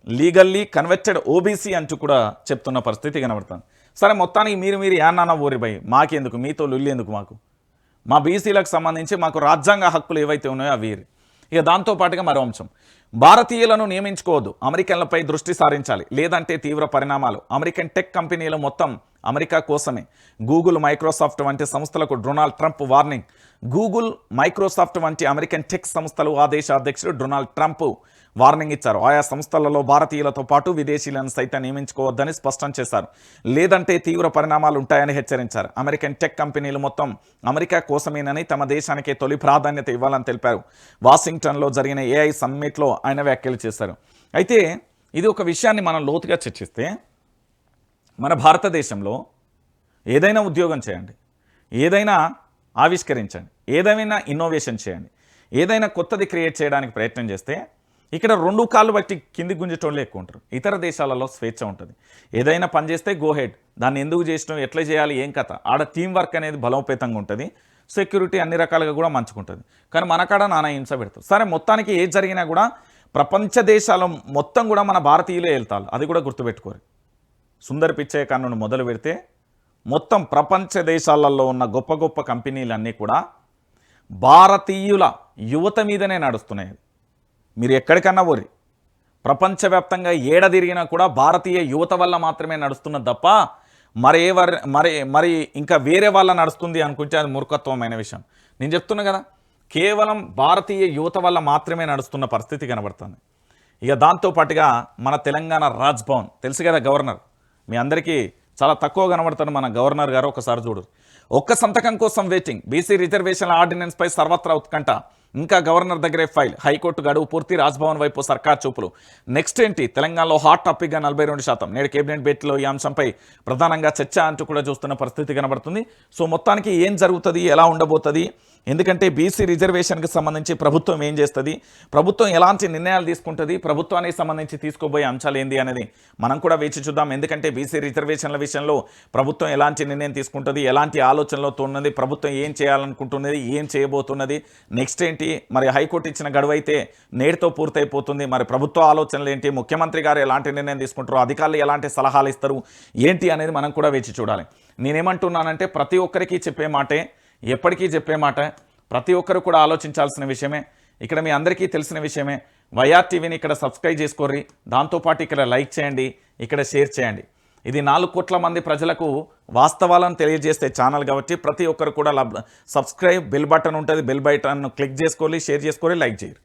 legally converted OBC అంటూ కూడా చెప్తున్న పరిస్థితి కనబడుతుంది. సరే, మొత్తానికి మీరు యాన్నానా ఊరి భయ్, మాకెందుకు మీతో లొల్లి ఎందుకు? మా బీసీలకు సంబంధించి మాకు రాజ్యాంగ హక్కులు ఏవైతే ఉన్నాయో అవి. ఇక దాంతోపాటుగా మరో అంశం, భారతీయులను నియమించుకోవద్దు, అమెరికన్లపై దృష్టి సారించాలి, లేదంటే తీవ్ర పరిణామాలు. అమెరికన్ టెక్ కంపెనీలు మొత్తం అమెరికా కోసమే. గూగుల్, మైక్రోసాఫ్ట్ వంటి సంస్థలకు Donald Trump warning. Google, Microsoft వంటి అమెరికన్ టెక్ సంస్థలు ఆ దేశ అధ్యక్షుడు డొనాల్డ్ ట్రంప్ వార్నింగ్ ఇచ్చారు. ఆయా సంస్థలలో భారతీయులతో పాటు విదేశీయులను సైతం నియమించుకోవద్దని స్పష్టం చేశారు, లేదంటే తీవ్ర పరిణామాలు ఉంటాయని హెచ్చరించారు. అమెరికన్ టెక్ కంపెనీలు మొత్తం అమెరికా కోసమేనని, తమ దేశానికే తొలి ప్రాధాన్యత ఇవ్వాలని తెలిపారు. వాషింగ్టన్లో జరిగిన ఏఐ సమ్మిట్లో ఆయన వ్యాఖ్యలు చేశారు. అయితే ఇది ఒక విషయాన్ని మనం లోతుగా చర్చిస్తే, మన భారతదేశంలో ఏదైనా ఉద్యోగం చేయండి, ఏదైనా ఆవిష్కరించండి, ఏదైనా ఇన్నోవేషన్ చేయండి, ఏదైనా కొత్తది క్రియేట్ చేయడానికి ప్రయత్నం చేస్తే ఇక్కడ రెండు కాళ్ళు బట్టి కింది గుంజేటోళ్ళే ఎక్కువ ఉంటారు. ఇతర దేశాలలో స్వేచ్ఛ ఉంటుంది. ఏదైనా పని చేస్తే గో హెడ్, దాన్ని ఎందుకు చేసినాం, ఎట్లా చేయాలి, ఏం కథ, ఆడ టీం వర్క్ అనేది బలోపేతంగా ఉంటుంది, సెక్యూరిటీ అన్ని రకాలుగా కూడా మంచుకుంటుంది. కానీ మనకాడ నానా హింస పెడతారు. సరే, మొత్తానికి ఏది జరిగినా కూడా ప్రపంచ దేశాల మొత్తం కూడా మన భారతీయులే వెళ్తారు, అది కూడా గుర్తుపెట్టుకోరు. సుందర్ పిచ్చయ్య కన్నును మొదలు పెడితే మొత్తం ప్రపంచ దేశాలలో ఉన్న గొప్ప గొప్ప కంపెనీలన్నీ కూడా భారతీయుల యువత మీదనే నడుస్తున్నాయి. మీరు ఎక్కడికన్నా పోరి, ప్రపంచవ్యాప్తంగా ఏడ తిరిగినా కూడా భారతీయ యువత వల్ల మాత్రమే నడుస్తున్నది తప్ప మరి ఇంకా వేరే వాళ్ళ నడుస్తుంది అనుకుంటే అది మూర్ఖత్వమైన విషయం. నేను చెప్తున్నా కదా, కేవలం భారతీయ యువత వల్ల మాత్రమే నడుస్తున్న పరిస్థితి కనబడుతుంది. ఇక దాంతోపాటుగా మన తెలంగాణ రాజ్భవన్ తెలుసు కదా, గవర్నర్ మీ అందరికీ చాలా తక్కువ కనబడతాడు మన గవర్నర్ గారు. ఒకసారి చూడు, ఒక్క సంతకం కోసం వెయిటింగ్. బీసీ రిజర్వేషన్ల ఆర్డినెన్స్పై సర్వత్రా ఉత్కంఠ. ఇంకా గవర్నర్ దగ్గరే ఫైల్. హైకోర్టు గడువు పూర్తి, రాజ్భవన్ వైపు సర్కార్ చూపులు. నెక్స్ట్ ఏంటి? తెలంగాణలో హాట్ టాపిక్గా 42%. నేడు కేబినెట్ భేటీలో ఈ అంశంపై ప్రధానంగా చర్చ అంటూ కూడా చూస్తున్న పరిస్థితి కనబడుతుంది. సో మొత్తానికి ఏం జరుగుతుంది, ఎలా ఉండబోతుంది, ఎందుకంటే బీసీ రిజర్వేషన్కి సంబంధించి ప్రభుత్వం ఏం చేస్తుంది, ప్రభుత్వం ఎలాంటి నిర్ణయాలు తీసుకుంటుంది, ప్రభుత్వానికి సంబంధించి తీసుకోబోయే అంశాలు ఏంది అనేది మనం కూడా వేచి చూద్దాం. ఎందుకంటే బీసీ రిజర్వేషన్ల విషయంలో ప్రభుత్వం ఎలాంటి నిర్ణయం తీసుకుంటుంది, ఎలాంటి ఆలోచనలతో ఉన్నది, ప్రభుత్వం ఏం చేయాలనుకుంటున్నది, ఏం చేయబోతున్నది, నెక్స్ట్ ఏంటి, మరి హైకోర్టు ఇచ్చిన గడువు అయితే నేటితో పూర్తయిపోతుంది, మరి ప్రభుత్వ ఆలోచనలు ఏంటి, ముఖ్యమంత్రి గారు ఎలాంటి నిర్ణయం తీసుకుంటారు, అధికారులు ఎలాంటి సలహాలు ఇస్తారు ఏంటి అనేది మనం కూడా వేచి చూడాలి. నేనేమంటున్నానంటే ప్రతి ఒక్కరికి చెప్పే మాటే, ఎప్పటికీ చెప్పే మాట, ప్రతి ఒక్కరు కూడా ఆలోచించాల్సిన విషయమే. ఇక్కడ మీ అందరికీ తెలిసిన విషయమే. వైఆర్ టీవీని ఇక్కడ సబ్స్క్రైబ్ చేసుకోర్రి, దాంతోపాటు ఇక్కడ లైక్ చేయండి, ఇక్కడ షేర్ చేయండి. ఇది 4 కోట్ల మంది ప్రజలకు వాస్తవాలను తెలియజేస్తే ఛానల్ కాబట్టి ప్రతి ఒక్కరు కూడా సబ్స్క్రైబ్, బెల్ బటన్ ఉంటుంది, బెల్ బటన్ క్లిక్ చేసుకోవాలి, షేర్ చేసుకోవాలి, లైక్ చేయరు.